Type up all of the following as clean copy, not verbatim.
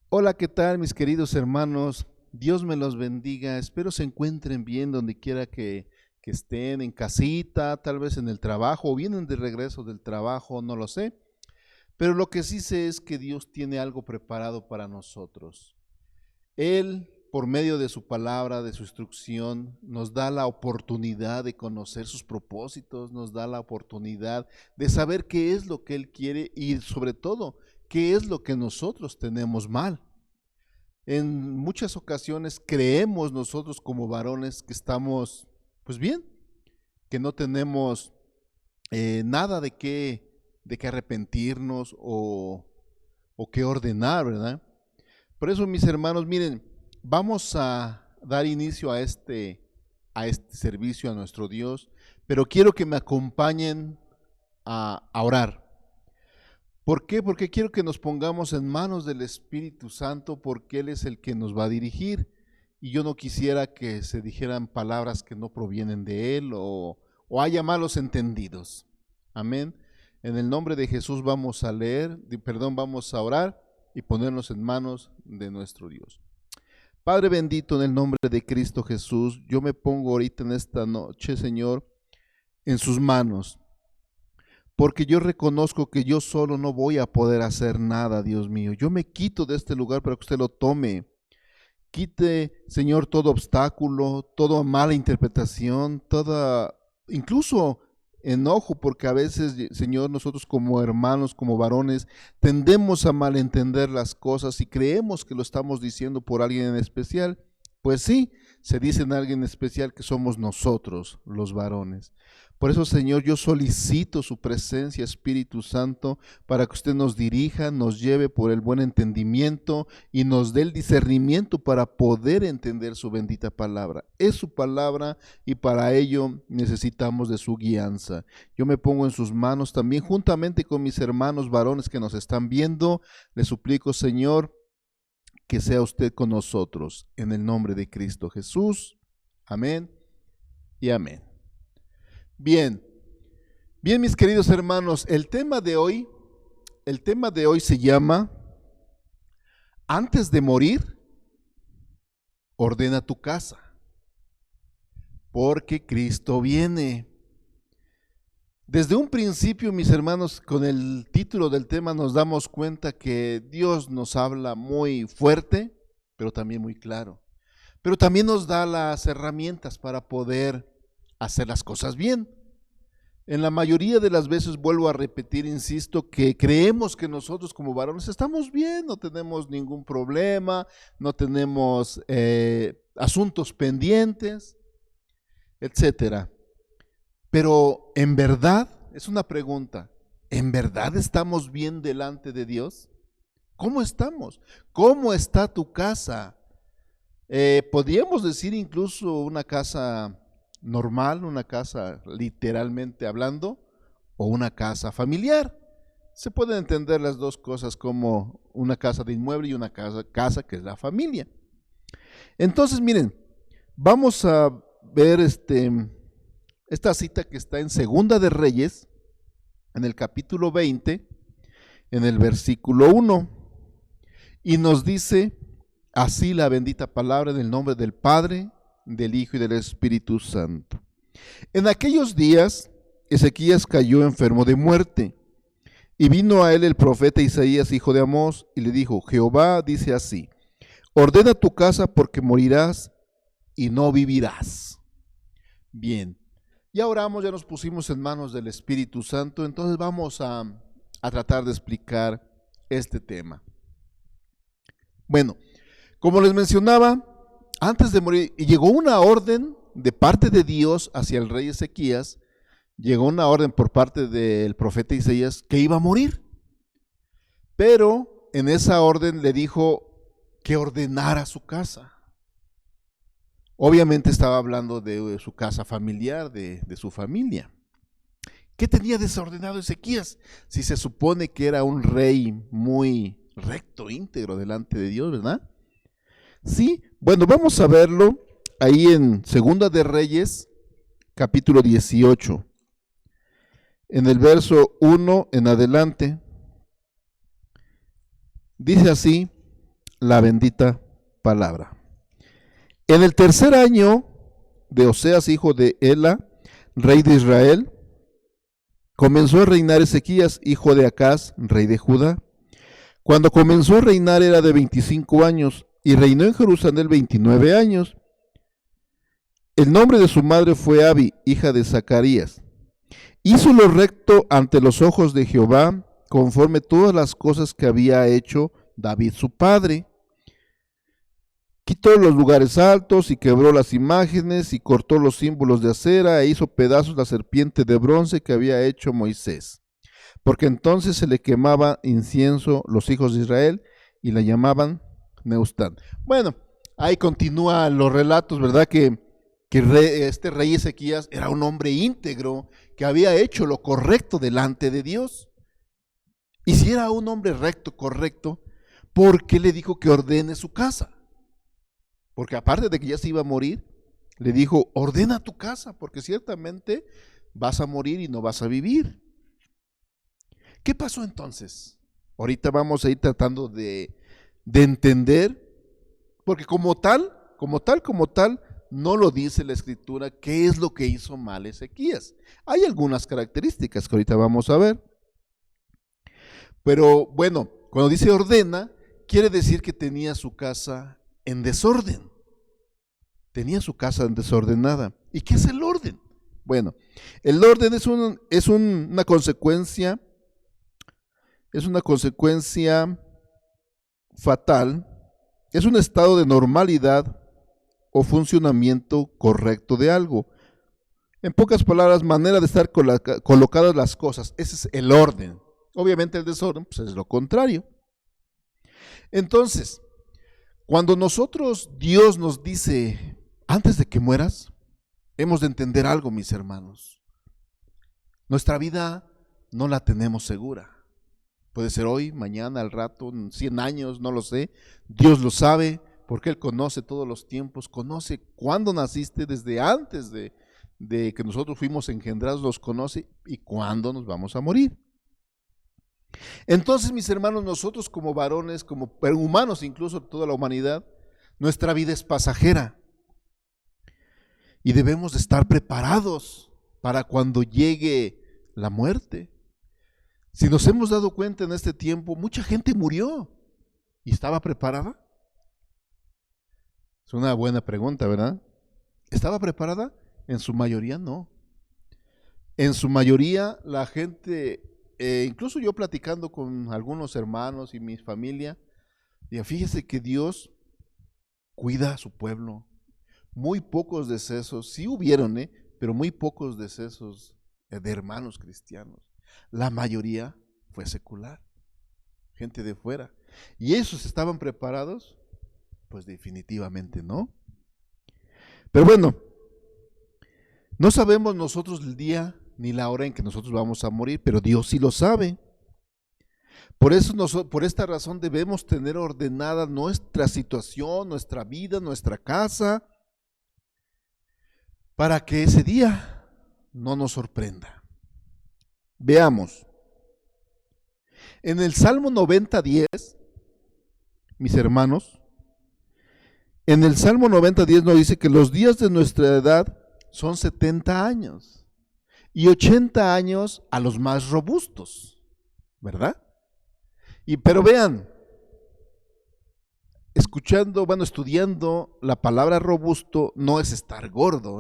Hola, ¿qué tal mis queridos hermanos? Dios me los bendiga, espero se encuentren bien donde quiera que estén, en casita, tal vez en el trabajo, o vienen de regreso del trabajo, no lo sé. Pero lo que sí sé es que Dios tiene algo preparado para nosotros. Él, por medio de su palabra, de su instrucción, nos da la oportunidad de conocer sus propósitos, nos da la oportunidad de saber qué es lo que Él quiere y sobre todo, qué es lo que nosotros tenemos mal. En muchas ocasiones creemos nosotros como varones que estamos pues bien, que no tenemos nada de qué arrepentirnos o qué ordenar, ¿verdad? Por eso, mis hermanos, miren, vamos a dar inicio a este servicio a nuestro Dios, pero quiero que me acompañen a orar. ¿Por qué? Porque quiero que nos pongamos en manos del Espíritu Santo, porque Él es el que nos va a dirigir. Y yo no quisiera que se dijeran palabras que no provienen de Él o haya malos entendidos. Amén. En el nombre de Jesús vamos a vamos a orar y ponernos en manos de nuestro Dios. Padre bendito, en el nombre de Cristo Jesús, yo me pongo ahorita en esta noche, Señor, en sus manos. Porque yo reconozco que yo solo no voy a poder hacer nada, Dios mío. Yo me quito de este lugar para que usted lo tome. Quite, Señor, todo obstáculo, toda mala interpretación, incluso enojo, porque a veces, Señor, nosotros como hermanos, como varones, tendemos a malentender las cosas y creemos que lo estamos diciendo por alguien en especial. Pues sí, se dice en alguien especial que somos nosotros, los varones. Por eso, Señor, yo solicito su presencia, Espíritu Santo, para que usted nos dirija, nos lleve por el buen entendimiento y nos dé el discernimiento para poder entender su bendita palabra. Es su palabra y para ello necesitamos de su guianza. Yo me pongo en sus manos también, juntamente con mis hermanos varones que nos están viendo. Le suplico, Señor, que sea usted con nosotros, en el nombre de Cristo Jesús. Amén y amén. Bien, mis queridos hermanos, el tema de hoy se llama Antes de morir, ordena tu casa, porque Cristo viene. Desde un principio, mis hermanos, con el título del tema nos damos cuenta que Dios nos habla muy fuerte, pero también muy claro. Pero también nos da las herramientas para poder hacer las cosas bien. En la mayoría de las veces, vuelvo a repetir, insisto, que creemos que nosotros como varones estamos bien, no tenemos ningún problema, no tenemos asuntos pendientes, etcétera. Pero en verdad, es una pregunta, ¿en verdad estamos bien delante de Dios? ¿Cómo estamos? ¿Cómo está tu casa? Podríamos decir incluso una casa normal, una casa literalmente hablando, o una casa familiar. Se pueden entender las dos cosas como una casa de inmueble y una casa que es la familia. Entonces, miren, vamos a ver esta cita que está en Segunda de Reyes, en el capítulo 20, en el versículo 1, y nos dice así la bendita palabra en el nombre del Padre, del Hijo y del Espíritu Santo. En aquellos días, Ezequías cayó enfermo de muerte, y vino a él el profeta Isaías, hijo de Amós, y le dijo: Jehová dice así: ordena tu casa porque morirás y no vivirás. Bien, ya oramos, ya nos pusimos en manos del Espíritu Santo, entonces vamos a tratar de explicar este tema. Bueno, como les mencionaba, antes de morir, llegó una orden de parte de Dios hacia el rey Ezequías, llegó una orden por parte del profeta Isaías que iba a morir. Pero en esa orden le dijo que ordenara su casa. Obviamente estaba hablando de su casa familiar, de su familia. ¿Qué tenía desordenado Ezequías? Si se supone que era un rey muy recto, íntegro delante de Dios, ¿verdad? Sí, bueno, vamos a verlo ahí en Segunda de Reyes, capítulo 18. En el verso 1 en adelante, dice así la bendita palabra. En el tercer año de Oseas, hijo de Ela, rey de Israel, comenzó a reinar Ezequías, hijo de Acaz, rey de Judá. Cuando comenzó a reinar era de 25 años y reinó en Jerusalén 29 años. El nombre de su madre fue Abi, hija de Zacarías. Hizo lo recto ante los ojos de Jehová, conforme todas las cosas que había hecho David su padre. Quitó los lugares altos y quebró las imágenes y cortó los símbolos de acera e hizo pedazos la serpiente de bronce que había hecho Moisés. Porque entonces se le quemaba incienso los hijos de Israel y la llamaban Neustán. Bueno, ahí continúan los relatos, ¿verdad? Que este rey Ezequías era un hombre íntegro que había hecho lo correcto delante de Dios. Y si era un hombre recto, correcto, ¿por qué le dijo que ordene su casa? Porque aparte de que ya se iba a morir, le dijo, ordena tu casa, porque ciertamente vas a morir y no vas a vivir. ¿Qué pasó entonces? Ahorita vamos a ir tratando de entender, porque como tal, no lo dice la Escritura, qué es lo que hizo mal Ezequías. Hay algunas características que ahorita vamos a ver. Pero bueno, cuando dice ordena, quiere decir que tenía su casa en desorden. Tenía su casa desordenada. ¿Y qué es el orden? Bueno, el orden es una consecuencia fatal, es un estado de normalidad o funcionamiento correcto de algo. En pocas palabras, manera de estar colocadas las cosas. Ese es el orden. Obviamente el desorden pues, es lo contrario. Entonces, cuando Dios nos dice, antes de que mueras, hemos de entender algo, mis hermanos. Nuestra vida no la tenemos segura. Puede ser hoy, mañana, al rato, en 100 años, no lo sé. Dios lo sabe porque Él conoce todos los tiempos, conoce cuándo naciste, desde antes de que nosotros fuimos engendrados, los conoce y cuándo nos vamos a morir. Entonces, mis hermanos, nosotros como varones, como humanos, incluso toda la humanidad, nuestra vida es pasajera y debemos de estar preparados para cuando llegue la muerte. Si nos hemos dado cuenta en este tiempo, mucha gente murió y estaba preparada. Es una buena pregunta, ¿verdad? ¿Estaba preparada? En su mayoría no. En su mayoría la gente, incluso yo platicando con algunos hermanos y mi familia, digo, fíjese que Dios cuida a su pueblo. Muy pocos decesos, sí hubieron, pero muy pocos decesos de hermanos cristianos. La mayoría fue secular, gente de fuera. ¿Y esos estaban preparados? Pues definitivamente no. Pero bueno, no sabemos nosotros el día ni la hora en que nosotros vamos a morir, pero Dios sí lo sabe. Por eso, por esta razón debemos tener ordenada nuestra situación, nuestra vida, nuestra casa, para que ese día no nos sorprenda. Veamos. En el Salmo 90:10, mis hermanos, en el Salmo 90:10 nos dice que los días de nuestra edad son 70 años y 80 años a los más robustos, ¿verdad? Pero vean, estudiando la palabra robusto no es estar gordo,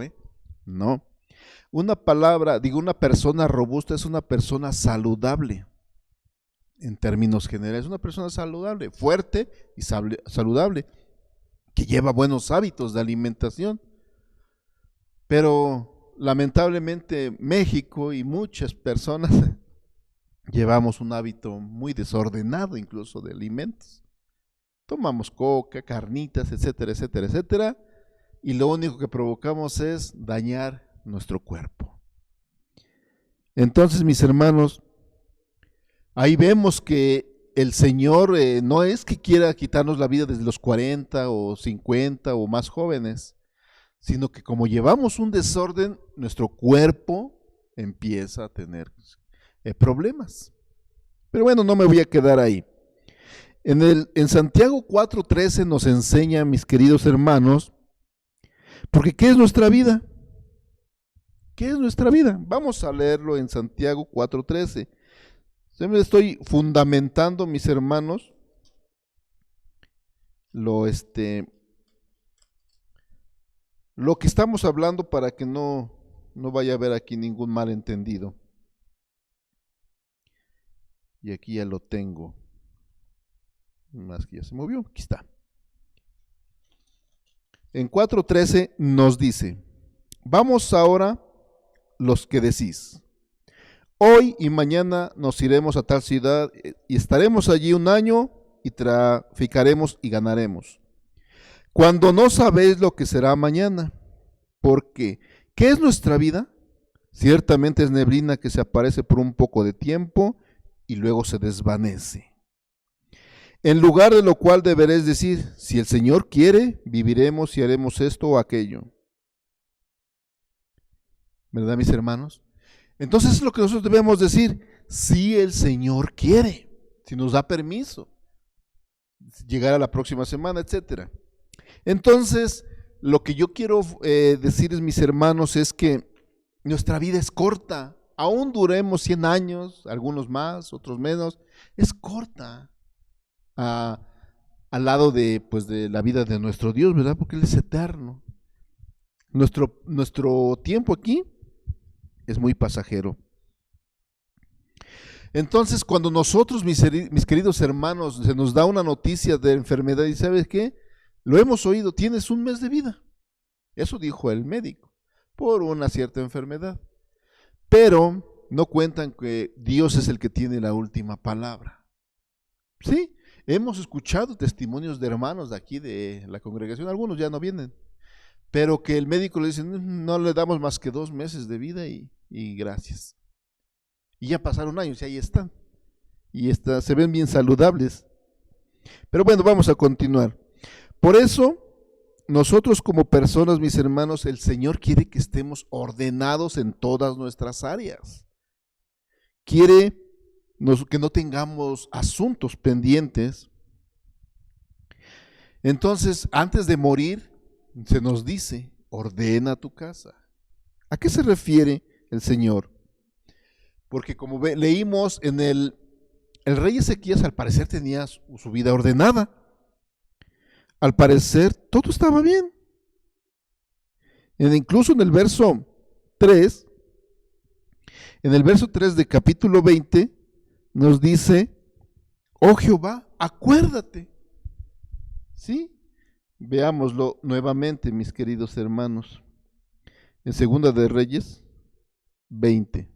no. Una persona robusta es una persona saludable, en términos generales, una persona saludable, fuerte y saludable, que lleva buenos hábitos de alimentación. Pero lamentablemente México y muchas personas llevamos un hábito muy desordenado incluso de alimentos. Tomamos coca, carnitas, etcétera, etcétera, etcétera, y lo único que provocamos es dañar nuestro cuerpo. Entonces, mis hermanos, ahí vemos que el Señor no es que quiera quitarnos la vida desde los 40 o 50 o más jóvenes, sino que como llevamos un desorden, nuestro cuerpo empieza a tener problemas. Pero bueno, no me voy a quedar ahí. En Santiago 4:13 nos enseña, mis queridos hermanos, porque ¿qué es nuestra vida? ¿Qué es nuestra vida? Vamos a leerlo en Santiago 4:13. Siempre estoy fundamentando, mis hermanos, lo que estamos hablando para que no vaya a haber aquí ningún malentendido. Y aquí ya lo tengo. Más que ya se movió, aquí está. En 4:13 nos dice: vamos ahora los que decís, hoy y mañana nos iremos a tal ciudad y estaremos allí un año y traficaremos y ganaremos, cuando no sabéis lo que será mañana. Porque, ¿qué es nuestra vida? Ciertamente es neblina que se aparece por un poco de tiempo y luego se desvanece. En lugar de lo cual deberéis decir, si el Señor quiere, viviremos y haremos esto o aquello. ¿Verdad, mis hermanos? Entonces es lo que nosotros debemos decir, si el Señor quiere, si nos da permiso, llegar a la próxima semana, etcétera. Entonces, lo que yo quiero decirles, mis hermanos, es que nuestra vida es corta. Aún duremos 100 años, algunos más, otros menos, es corta al lado de la vida de nuestro Dios, ¿verdad? Porque Él es eterno. Nuestro tiempo aquí es muy pasajero. Entonces, cuando nosotros, mis queridos hermanos, se nos da una noticia de enfermedad y ¿sabes qué? Lo hemos oído, tienes un mes de vida. Eso dijo el médico, por una cierta enfermedad. Pero no cuentan que Dios es el que tiene la última palabra. Sí, hemos escuchado testimonios de hermanos de aquí de la congregación, algunos ya no vienen, pero que el médico le dice, no le damos más que 2 meses de vida y gracias. Y ya pasaron años y ahí están. Y se ven bien saludables. Pero bueno, vamos a continuar. Por eso, nosotros como personas, mis hermanos, el Señor quiere que estemos ordenados en todas nuestras áreas. Quiere que no tengamos asuntos pendientes. Entonces, antes de morir, se nos dice, ordena tu casa. ¿A qué se refiere el Señor? Porque como leímos en el rey Ezequías, al parecer tenía su vida ordenada. Al parecer todo estaba bien. Incluso en el verso 3, de capítulo 20, nos dice, oh Jehová, acuérdate. ¿Sí? Veámoslo nuevamente, mis queridos hermanos. En Segunda de Reyes 20.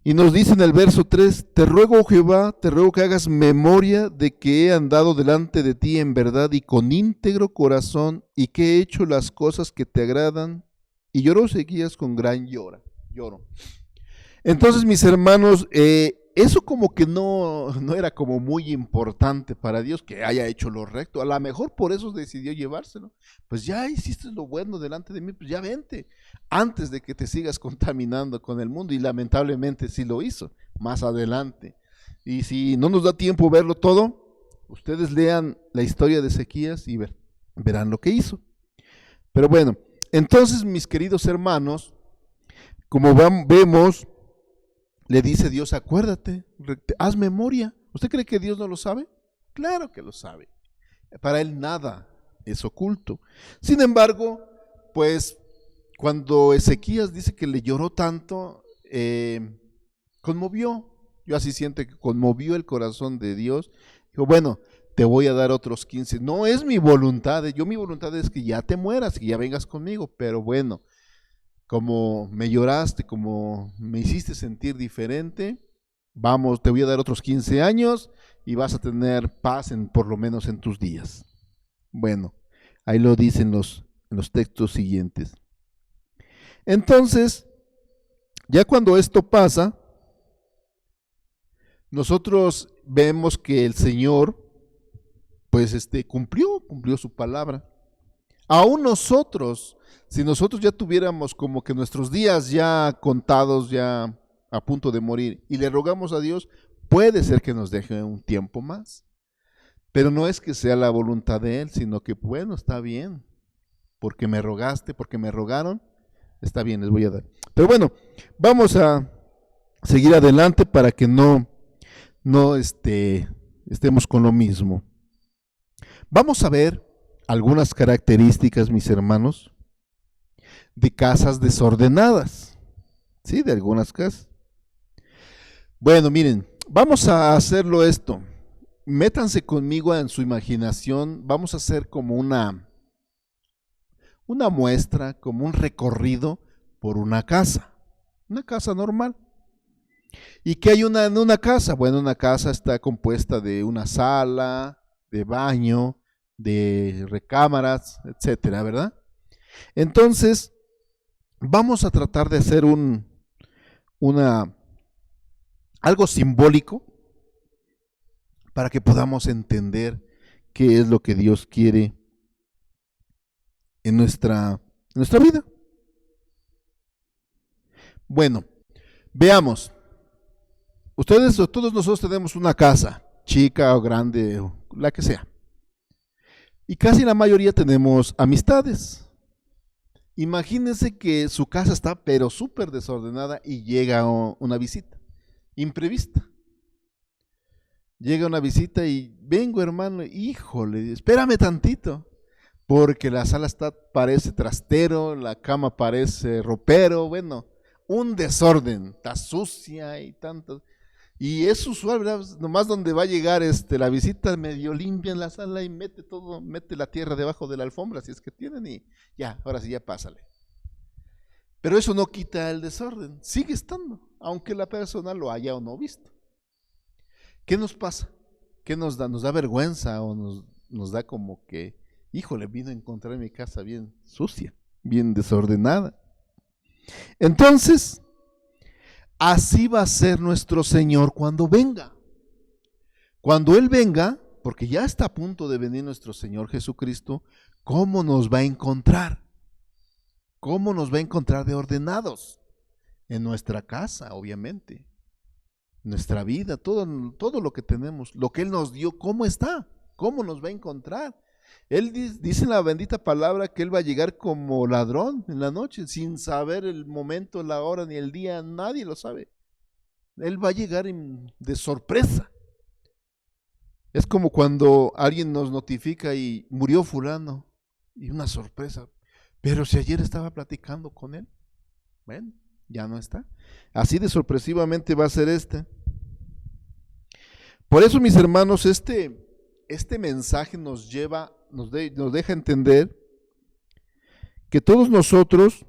Y nos dice en el verso 3, te ruego, oh Jehová, te ruego que hagas memoria de que he andado delante de ti en verdad y con íntegro corazón, y que he hecho las cosas que te agradan. Y lloró Ezequías con gran lloro. Entonces, mis hermanos, eso como que no era como muy importante para Dios que haya hecho lo recto. A lo mejor por eso decidió llevárselo. Pues ya hiciste lo bueno delante de mí, pues ya vente, antes de que te sigas contaminando con el mundo. Y lamentablemente sí lo hizo, más adelante. Y si no nos da tiempo verlo todo, ustedes lean la historia de Ezequías y verán lo que hizo. Pero bueno, entonces, mis queridos hermanos, como vemos, le dice Dios, acuérdate, haz memoria. ¿Usted cree que Dios no lo sabe? Claro que lo sabe. Para Él nada es oculto. Sin embargo, pues cuando Ezequías dice que le lloró tanto, conmovió. Yo así siento que conmovió el corazón de Dios. Dijo, bueno, te voy a dar otros 15. No es mi voluntad. Mi voluntad es que ya te mueras, que ya vengas conmigo. Pero bueno, como me lloraste, como me hiciste sentir diferente, vamos, te voy a dar otros 15 años y vas a tener paz por lo menos en tus días. Bueno, ahí lo dicen los textos siguientes. Entonces, ya cuando esto pasa, nosotros vemos que el Señor, pues cumplió cumplió su palabra. Aún nosotros, si nosotros ya tuviéramos como que nuestros días ya contados, ya a punto de morir, y le rogamos a Dios, puede ser que nos deje un tiempo más. Pero no es que sea la voluntad de Él, sino que, bueno, está bien, porque me rogaste, porque me rogaron, está bien, les voy a dar. Pero bueno, vamos a seguir adelante para que no estemos con lo mismo. Vamos a ver algunas características, mis hermanos, de casas desordenadas, ¿sí? De algunas casas. Bueno, miren, vamos a hacerlo esto. Métanse conmigo en su imaginación, vamos a hacer como una muestra, como un recorrido por una casa normal. ¿Y qué hay en una casa? Bueno, una casa está compuesta de una sala, de baño, de recámaras, etcétera, ¿verdad? Entonces, vamos a tratar de hacer algo simbólico para que podamos entender qué es lo que Dios quiere en nuestra vida. Bueno, veamos. Todos nosotros tenemos una casa, chica o grande, o la que sea. Y casi la mayoría tenemos amistades. Imagínense que su casa está pero súper desordenada y llega una visita, imprevista. Llega una visita y vengo, hermano, híjole, espérame tantito, porque la sala parece trastero, la cama parece ropero, bueno, un desorden, está sucia y tanto. Y es usual, ¿verdad? Nomás donde va a llegar la visita, medio limpia en la sala y mete la tierra debajo de la alfombra, si es que tienen, y ya, ahora sí ya pásale. Pero eso no quita el desorden, sigue estando, aunque la persona lo haya o no visto. ¿Qué nos pasa? ¿Qué nos da? ¿Nos da vergüenza o nos da como que, híjole, vino a encontrar mi casa bien sucia, bien desordenada? Entonces, así va a ser nuestro Señor cuando venga. Cuando Él venga, porque ya está a punto de venir nuestro Señor Jesucristo, ¿cómo nos va a encontrar? ¿Cómo nos va a encontrar de ordenados? En nuestra casa, obviamente. Nuestra vida, todo lo que tenemos, lo que Él nos dio, ¿cómo está? ¿Cómo nos va a encontrar? Él dice en la bendita palabra que Él va a llegar como ladrón en la noche, sin saber el momento, la hora ni el día, nadie lo sabe. Él va a llegar de sorpresa. Es como cuando alguien nos notifica y murió fulano, y una sorpresa. Pero si ayer estaba platicando con él, bueno, ya no está. Así de sorpresivamente va a ser Por eso, mis hermanos, este mensaje nos deja entender que todos nosotros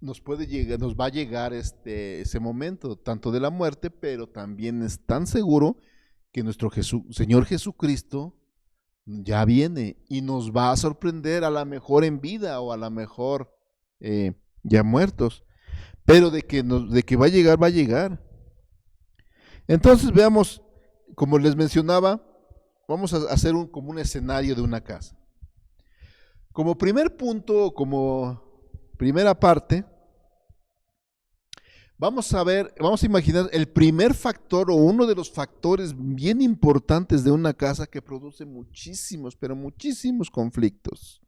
nos va a llegar ese momento, tanto de la muerte, pero también es tan seguro que nuestro Señor Jesucristo ya viene y nos va a sorprender, a la mejor en vida o a la mejor ya muertos, pero de que va a llegar, va a llegar. Entonces veamos, como les mencionaba, vamos a hacer como un escenario de una casa. Como primer punto, como primera parte, vamos a imaginar el primer factor o uno de los factores bien importantes de una casa que produce muchísimos, pero muchísimos conflictos,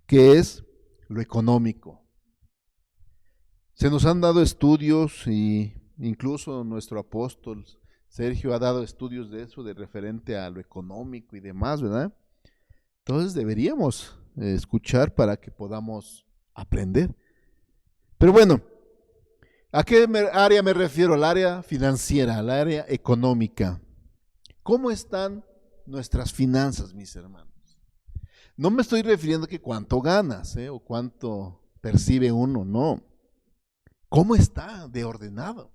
que es lo económico. Se nos han dado estudios y incluso nuestro apóstol Sergio ha dado estudios de eso, de referente a lo económico y demás, ¿verdad? Entonces deberíamos escuchar para que podamos aprender. Pero bueno, ¿a qué área me refiero? Al área financiera, al área económica. ¿Cómo están nuestras finanzas, mis hermanos? No me estoy refiriendo a que cuánto ganas o cuánto percibe uno, no. ¿Cómo está de ordenado?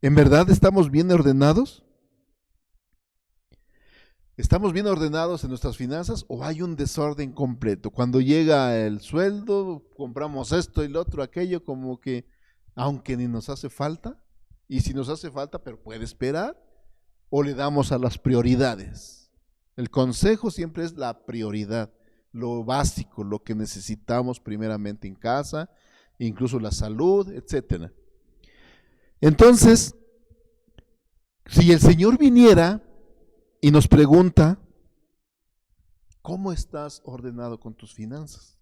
¿En verdad estamos bien ordenados? ¿Estamos bien ordenados en nuestras finanzas o hay un desorden completo? Cuando llega el sueldo, compramos esto y lo otro, aquello, como que, aunque ni nos hace falta, y si nos hace falta, pero puede esperar, o le damos a las prioridades. El consejo siempre es la prioridad, lo básico, lo que necesitamos primeramente en casa, incluso la salud, etcétera. Entonces, si el Señor viniera y nos pregunta, ¿cómo estás ordenado con tus finanzas?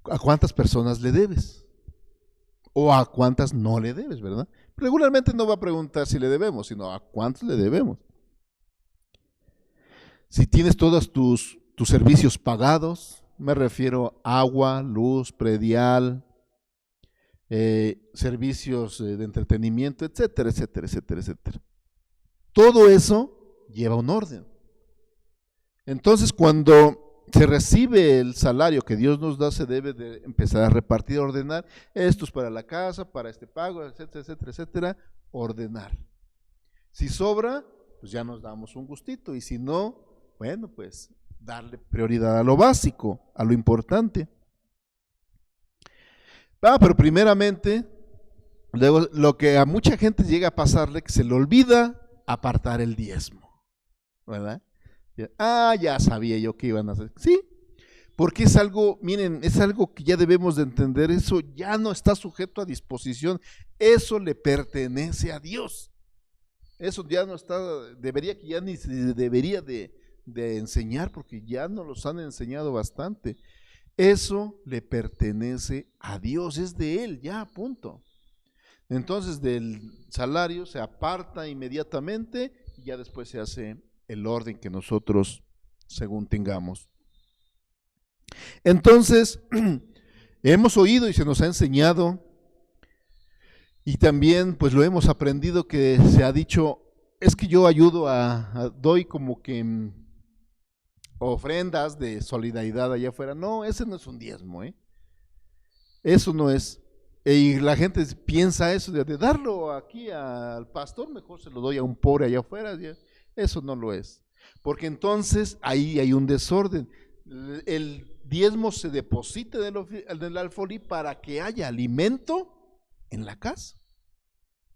¿A cuántas personas le debes? ¿O a cuántas no le debes, verdad? Regularmente no va a preguntar si le debemos, sino a cuántos le debemos. Si tienes todos tus servicios pagados, me refiero a agua, luz, predial, servicios de entretenimiento, etcétera, etcétera, etcétera, etcétera. Todo eso lleva un orden. Entonces, cuando se recibe el salario que Dios nos da, se debe de empezar a repartir, ordenar. Esto es para la casa, para este pago, etcétera, etcétera, etcétera. Ordenar. Si sobra, pues ya nos damos un gustito. Y si no, bueno, pues darle prioridad a lo básico, a lo importante. Pero primeramente, luego lo que a mucha gente llega a pasarle, que se le olvida apartar el diezmo, ¿verdad? Ya sabía yo que iban a hacer. Sí, porque es algo, miren, es algo que ya debemos de entender, eso ya no está sujeto a disposición, eso le pertenece a Dios. Eso ya no está, debería que ya ni se debería de enseñar, porque ya nos los han enseñado bastante. Eso le pertenece a Dios, es de Él, ya, punto. Entonces del salario se aparta inmediatamente y ya después se hace el orden que nosotros según tengamos. Entonces, hemos oído y se nos ha enseñado, y también pues lo hemos aprendido, que se ha dicho, es que yo ayudo doy como que ofrendas de solidaridad allá afuera. No, ese no es un diezmo, eso no es. Y la gente piensa eso, de darlo aquí al pastor, mejor se lo doy a un pobre allá afuera. Eso no lo es, porque entonces ahí hay un desorden. El diezmo se deposita en el alfolí para que haya alimento en la casa,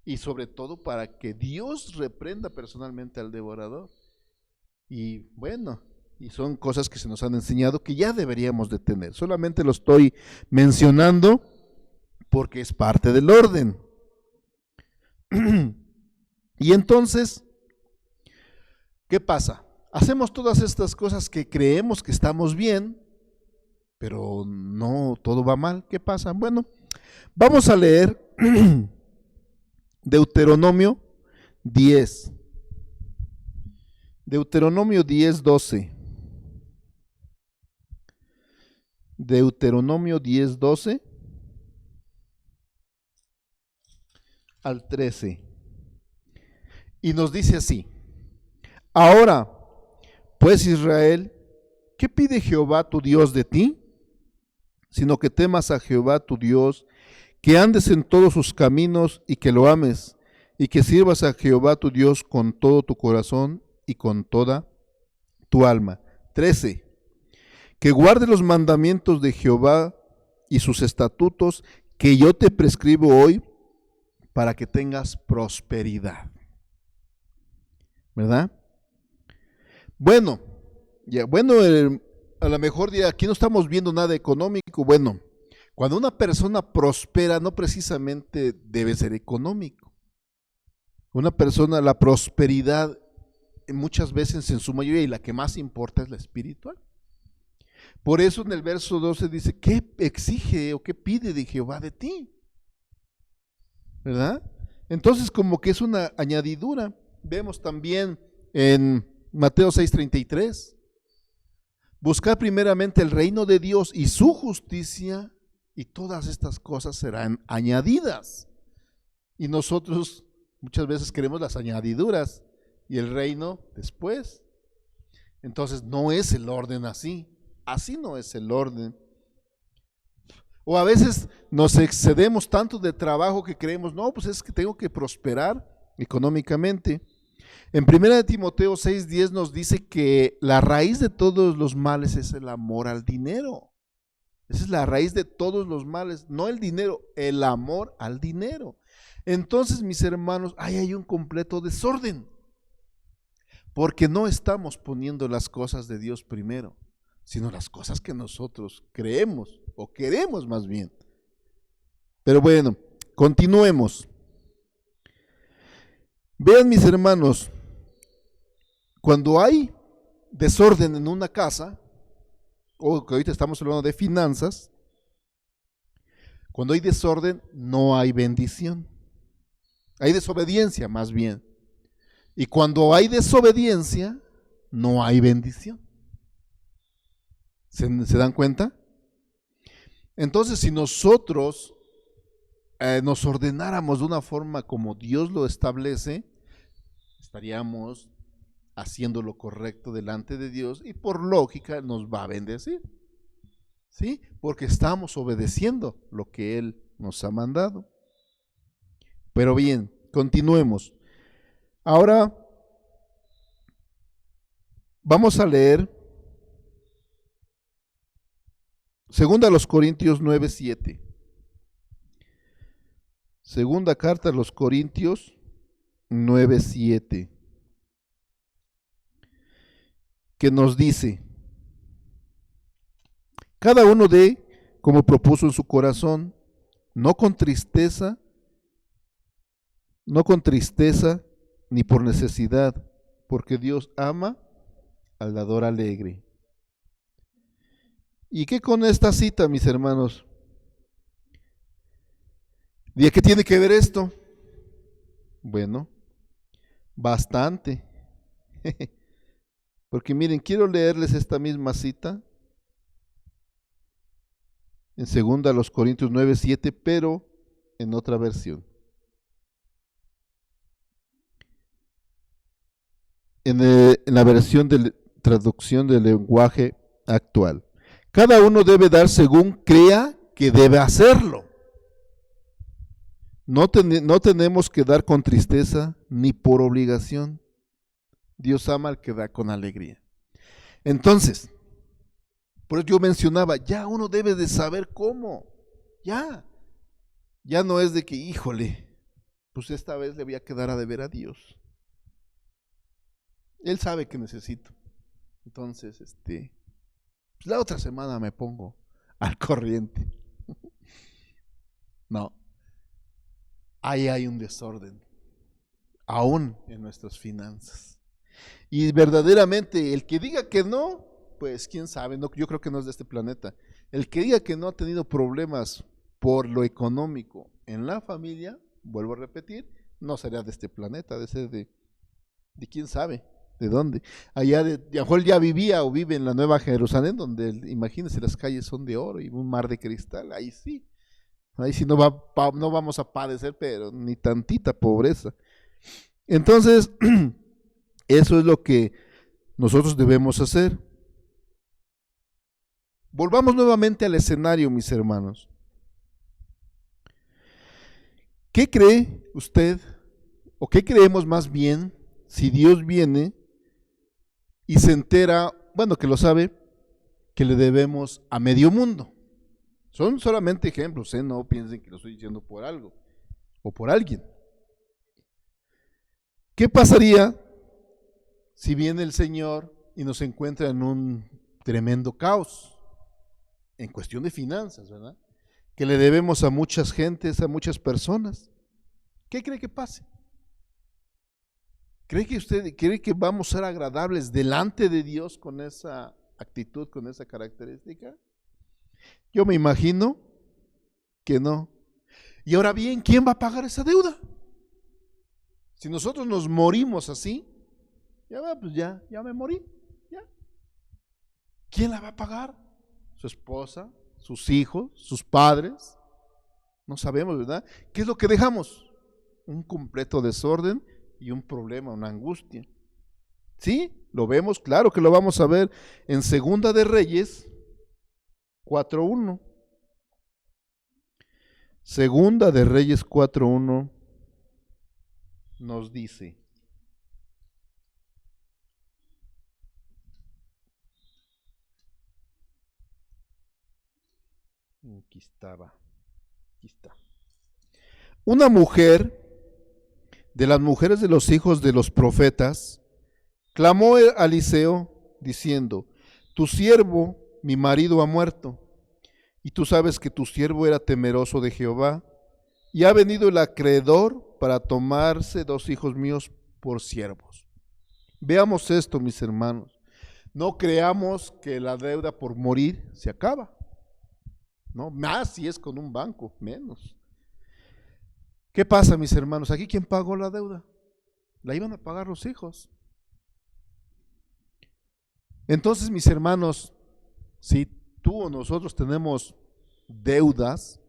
y sobre todo para que Dios reprenda personalmente al devorador. Y bueno, y son cosas que se nos han enseñado que ya deberíamos de tener. Solamente lo estoy mencionando porque es parte del orden. Y entonces, ¿qué pasa? Hacemos todas estas cosas que creemos que estamos bien, pero no, todo va mal. ¿Qué pasa? Bueno, vamos a leer Deuteronomio 10. Deuteronomio 10, 12. Deuteronomio 10, 12 al 13. Y nos dice así: ahora, pues Israel, ¿qué pide Jehová tu Dios de ti? Sino que temas a Jehová tu Dios, que andes en todos sus caminos y que lo ames, y que sirvas a Jehová tu Dios con todo tu corazón y con toda tu alma. 13. Que guarde los mandamientos de Jehová y sus estatutos que yo te prescribo hoy, para que tengas prosperidad. ¿Verdad? Bueno, a lo mejor aquí no estamos viendo nada económico. Bueno, cuando una persona prospera, no precisamente debe ser económico. Una persona, la prosperidad muchas veces, en su mayoría, y la que más importa, es la espiritual. Por eso en el verso 12 dice: ¿qué exige o qué pide de Jehová de ti? ¿Verdad? Entonces, como que es una añadidura. Vemos también en Mateo 6:33: buscar primeramente el reino de Dios y su justicia, y todas estas cosas serán añadidas. Y nosotros muchas veces queremos las añadiduras y el reino después. Entonces no es el orden así no es el orden. O a veces nos excedemos tanto de trabajo que creemos, no, pues es que tengo que prosperar económicamente. En 1 Timoteo 6:10 nos dice que la raíz de todos los males es el amor al dinero. Esa es la raíz de todos los males, no el dinero, el amor al dinero. Entonces, mis hermanos, ahí hay un completo desorden. porque no estamos poniendo las cosas de Dios primero, sino las cosas que nosotros creemos o queremos más bien. Pero bueno, continuemos. Vean, mis hermanos, cuando hay desorden en una casa, o que ahorita estamos hablando de finanzas, cuando hay desorden no hay bendición, hay desobediencia más bien. Y cuando hay desobediencia no hay bendición. ¿Se dan cuenta? Entonces, si nosotros nos ordenáramos de una forma como Dios lo establece, estaríamos haciendo lo correcto delante de Dios y por lógica nos va a bendecir. ¿Sí? Porque estamos obedeciendo lo que Él nos ha mandado. Pero bien, continuemos. Ahora vamos a leer segunda a los Corintios 9:7. Segunda carta a los Corintios 9:7, que nos dice: cada uno dé como propuso en su corazón, no con tristeza ni por necesidad, porque Dios ama al dador alegre. ¿Y qué con esta cita, mis hermanos? ¿De qué tiene que ver esto? Bueno, bastante. Porque miren, quiero leerles esta misma cita en 2 Corintios 9:7, pero en otra versión. En la versión de traducción del lenguaje actual. Cada uno debe dar según crea que debe hacerlo. No tenemos que dar con tristeza ni por obligación. Dios ama al que da con alegría. Entonces, por eso yo mencionaba, ya uno debe de saber cómo. Ya no es de que, híjole, pues esta vez le voy a quedar a deber a Dios. Él sabe que necesito. Entonces, pues la otra semana me pongo al corriente. No. Ahí hay un desorden, aún en nuestras finanzas. Y verdaderamente, el que diga que no, pues quién sabe, no, yo creo que no es de este planeta. El que diga que no ha tenido problemas por lo económico en la familia, vuelvo a repetir, no sería de este planeta, de ser de quién sabe, de dónde. Allá de a lo mejor ya vivía o vive en la Nueva Jerusalén, donde imagínense las calles son de oro y un mar de cristal, ahí sí no vamos a padecer, pero ni tantita pobreza. Entonces, eso es lo que nosotros debemos hacer. Volvamos nuevamente al escenario, mis hermanos. ¿Qué cree usted, o qué creemos más bien, si Dios viene y se entera, bueno, que lo sabe, que le debemos a medio mundo? Son solamente ejemplos, no piensen que lo estoy diciendo por algo o por alguien. ¿Qué pasaría si viene el Señor y nos encuentra en un tremendo caos en cuestión de finanzas, ¿verdad? Que le debemos a muchas gentes, a muchas personas. ¿Qué cree que pase? ¿Cree que vamos a ser agradables delante de Dios con esa actitud, con esa característica? Yo me imagino que no. Y ahora bien, ¿quién va a pagar esa deuda? Si nosotros nos morimos así, pues ya me morí. Ya. ¿Quién la va a pagar? ¿Su esposa? ¿Sus hijos? ¿Sus padres? No sabemos, ¿verdad? ¿Qué es lo que dejamos? Un completo desorden y un problema, una angustia. ¿Sí? Lo vemos, claro que lo vamos a ver en Segunda de Reyes 4:1. Segunda de Reyes 4:1 nos dice: aquí está. Una mujer de las mujeres de los hijos de los profetas Clamó a Eliseo diciendo, tu siervo, mi marido, ha muerto, y tú sabes que tu siervo era temeroso de Jehová, y ha venido el acreedor para tomarse 2 hijos míos por siervos. Veamos esto, mis hermanos. No creamos que la deuda por morir se acaba, ¿no? Más si es con un banco, menos. ¿Qué pasa, mis hermanos? Aquí, ¿quién pagó la deuda? La iban a pagar los hijos. Entonces, mis hermanos, si tú o nosotros tenemos deudas,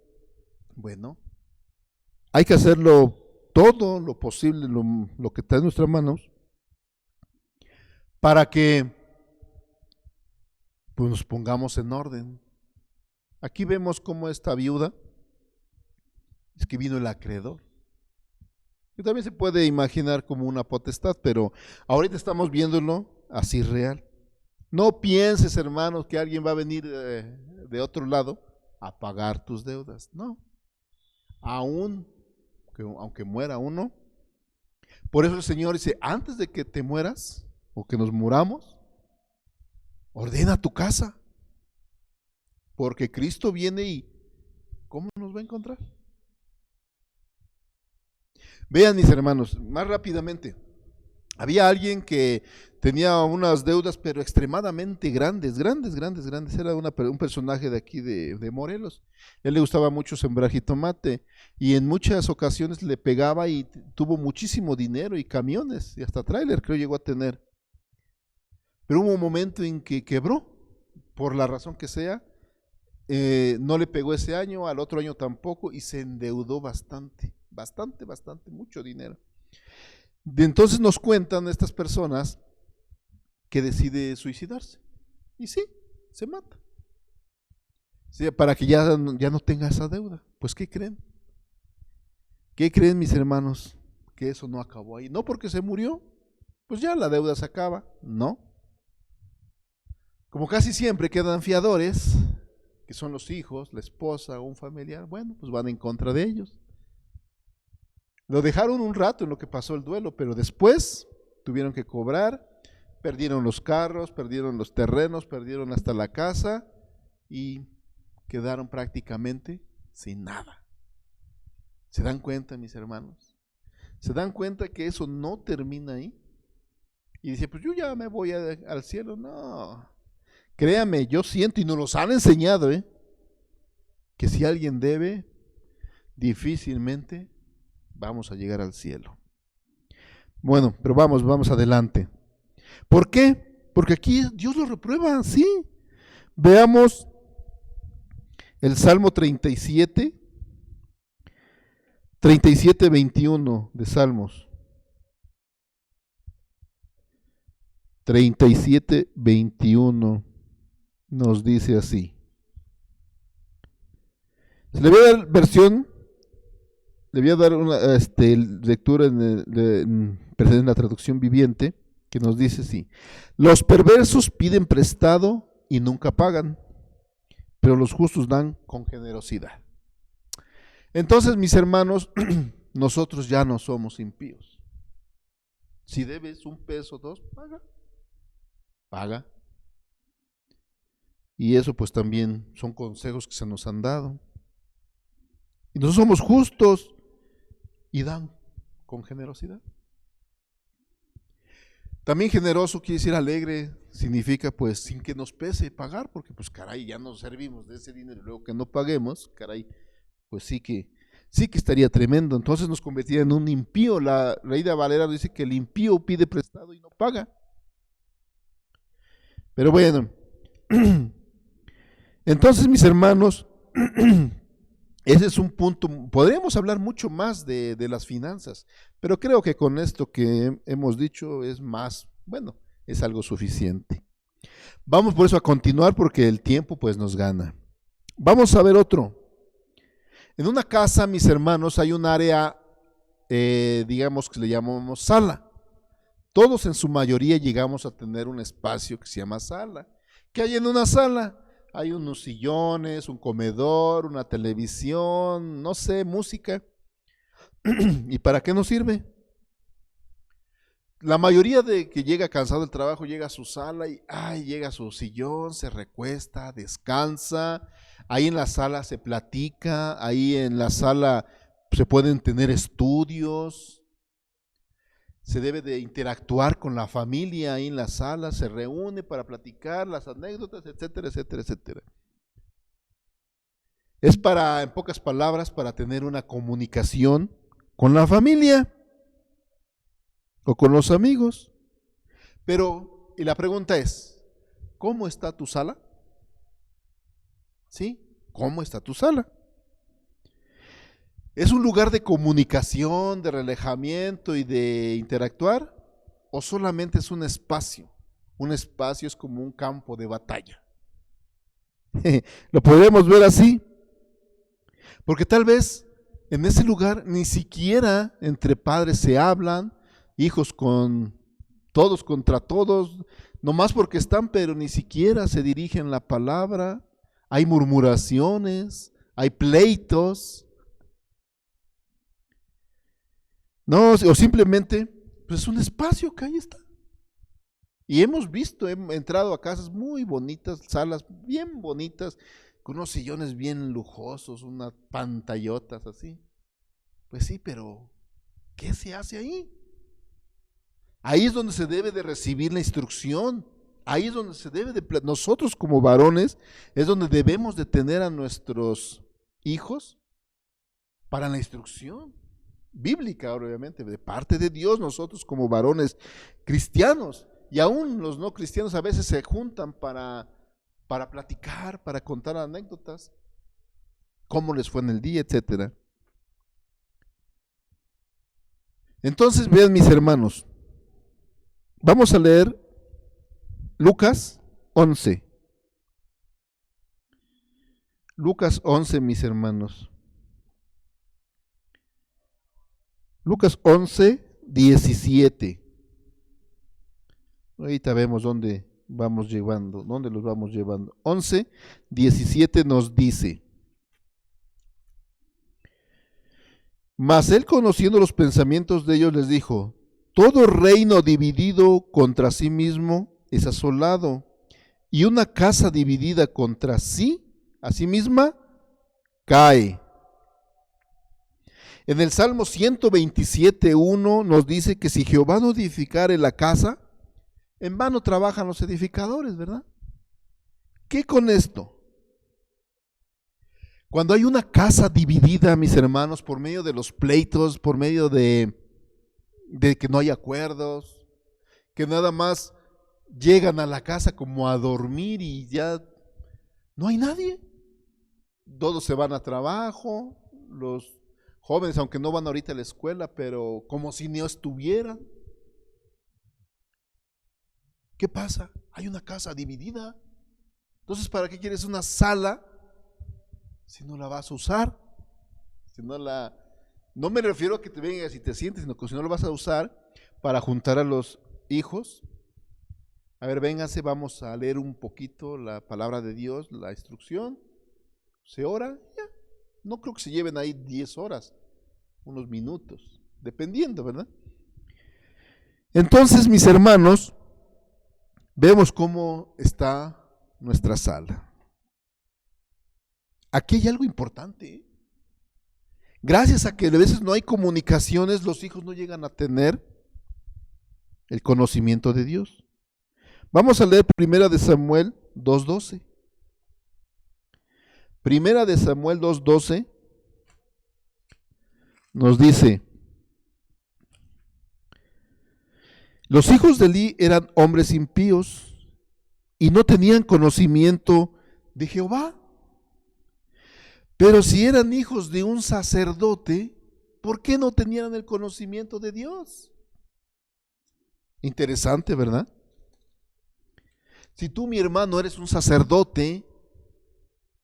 bueno, hay que hacerlo todo lo posible, lo que está en nuestras manos, para que pues, nos pongamos en orden. Aquí vemos cómo esta viuda, es que vino el acreedor. Y también se puede imaginar como una potestad, pero ahorita estamos viéndolo así real. No pienses, hermanos, que alguien va a venir de otro lado a pagar tus deudas. No. Aunque muera uno. Por eso el Señor dice, antes de que te mueras o que nos muramos, ordena tu casa. Porque Cristo viene y ¿cómo nos va a encontrar? Vean, mis hermanos, más rápidamente. Había alguien que tenía unas deudas, pero extremadamente grandes. Era un personaje de aquí de Morelos. A él le gustaba mucho sembrar jitomate y en muchas ocasiones le pegaba y tuvo muchísimo dinero y camiones y hasta tráiler creo llegó a tener. Pero hubo un momento en que quebró, por la razón que sea. No le pegó ese año, al otro año tampoco y se endeudó bastante, mucho dinero. Entonces nos cuentan estas personas que decide suicidarse. Y sí, se mata. Sí, para que ya no tenga esa deuda. Pues ¿qué creen? ¿Qué creen, mis hermanos? Que eso no acabó ahí. No porque se murió, pues ya la deuda se acaba. No. Como casi siempre quedan fiadores, que son los hijos, la esposa o un familiar, bueno, pues van en contra de ellos. Lo dejaron un rato en lo que pasó el duelo, pero después tuvieron que cobrar, perdieron los carros, perdieron los terrenos, perdieron hasta la casa y quedaron prácticamente sin nada. ¿Se dan cuenta, mis hermanos? ¿Se dan cuenta que eso no termina ahí? Y dice, pues yo ya me voy al cielo. No, créame, yo siento y nos los han enseñado, que si alguien debe, difícilmente vamos a llegar al cielo. Bueno, pero vamos adelante. ¿Por qué? Porque aquí Dios lo reprueba, sí. Veamos el Salmo 37, 21 de Salmos. 37, 21 nos dice así. Se le voy a dar versión. Le voy a dar una lectura en la traducción viviente que nos dice así: los perversos piden prestado y nunca pagan, pero los justos dan con generosidad. Entonces, mis hermanos, nosotros ya no somos impíos. Si debes $1, $2, paga. Y eso pues también son consejos que se nos han dado. Y nosotros somos justos y dan con generosidad. También generoso quiere decir alegre, significa pues sin que nos pese pagar, porque pues caray, ya nos servimos de ese dinero y luego que no paguemos, caray, pues sí que estaría tremendo. Entonces nos convertiría en un impío. La Reina Valera dice que el impío pide prestado y no paga. Pero bueno, entonces mis hermanos, ese es un punto. Podríamos hablar mucho más de las finanzas, pero creo que con esto que hemos dicho es más, bueno, es algo suficiente. Vamos por eso a continuar porque el tiempo pues nos gana. Vamos a ver otro. En una casa, mis hermanos, hay un área, digamos que le llamamos sala. Todos en su mayoría llegamos a tener un espacio que se llama sala. ¿Qué hay en una sala? Hay unos sillones, un comedor, una televisión, no sé, música. ¿Y para qué nos sirve? La mayoría de que llega cansado del trabajo llega a su sala y llega a su sillón, se recuesta, descansa. Ahí en la sala se platica, ahí en la sala se pueden tener estudios, se debe de interactuar con la familia ahí en la sala, se reúne para platicar las anécdotas, etcétera, etcétera, etcétera. Es para, en pocas palabras, para tener una comunicación con la familia o con los amigos. Pero, y la pregunta es, ¿cómo está tu sala? ¿Sí? ¿Cómo está tu sala? ¿Es un lugar de comunicación, de relajamiento y de interactuar? ¿O solamente es un espacio? Un espacio es como un campo de batalla. Lo podemos ver así. Porque tal vez en ese lugar ni siquiera entre padres se hablan, hijos con todos contra todos, nomás porque están, pero ni siquiera se dirigen la palabra, hay murmuraciones, hay pleitos. No, o simplemente, pues es un espacio que ahí está. Y hemos visto, hemos entrado a casas muy bonitas, salas bien bonitas, con unos sillones bien lujosos, unas pantallotas así. Pues sí, pero ¿qué se hace ahí? Ahí es donde se debe de recibir la instrucción. Ahí es donde se debe de, nosotros como varones, es donde debemos de tener a nuestros hijos para la instrucción bíblica, obviamente, de parte de Dios, nosotros como varones cristianos. Y aún los no cristianos a veces se juntan para platicar, para contar anécdotas, cómo les fue en el día, etcétera. Entonces, vean mis hermanos, vamos a leer Lucas 11. Lucas 11, mis hermanos. Lucas 11, 17. Ahorita vemos dónde vamos llevando, dónde los vamos llevando. 11, 17 nos dice: Mas él, conociendo los pensamientos de ellos, les dijo: todo reino dividido contra sí mismo es asolado, y una casa dividida contra sí, a sí misma, cae. En el Salmo 127:1 nos dice que si Jehová no edificare la casa, en vano trabajan los edificadores, ¿verdad? ¿Qué con esto? Cuando hay una casa dividida, mis hermanos, por medio de los pleitos, por medio de que no hay acuerdos, que nada más llegan a la casa como a dormir y ya no hay nadie. Todos se van a trabajo, los jóvenes, aunque no van ahorita a la escuela, pero como si no estuvieran. ¿Qué pasa? Hay una casa dividida. Entonces, ¿para qué quieres una sala si no la vas a usar? Si no la... No me refiero a que te vengas y te sientes, sino que si no lo vas a usar para juntar a los hijos. A ver, vénganse, vamos a leer un poquito la palabra de Dios, la instrucción. Se ora, ya. No creo que se lleven ahí 10 horas, unos minutos, dependiendo, ¿verdad? Entonces, mis hermanos, vemos cómo está nuestra sala. Aquí hay algo importante, ¿eh? Gracias a que a veces no hay comunicaciones, los hijos no llegan a tener el conocimiento de Dios. Vamos a leer Primera de Samuel 2:12. Primera de Samuel 2:12 nos dice: los hijos de Eli eran hombres impíos y no tenían conocimiento de Jehová. Pero si eran hijos de un sacerdote, ¿por qué no tenían el conocimiento de Dios? Interesante, ¿verdad? Si tú, mi hermano, eres un sacerdote,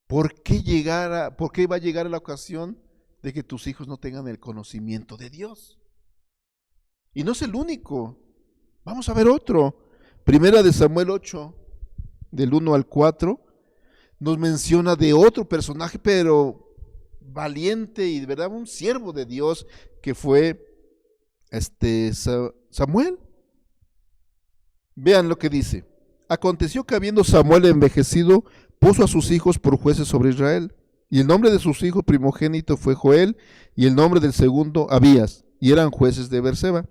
¿por qué va a llegar la ocasión de que tus hijos no tengan el conocimiento de Dios? Y no es el único. Vamos a ver otro. Primera de Samuel 8, del 1 al 4, nos menciona de otro personaje, pero valiente y de verdad un siervo de Dios, que fue Samuel. Vean lo que dice. Aconteció que habiendo Samuel envejecido, puso a sus hijos por jueces sobre Israel. Y el nombre de sus hijos primogénito fue Joel, y el nombre del segundo Abías, y eran jueces de Beerseba.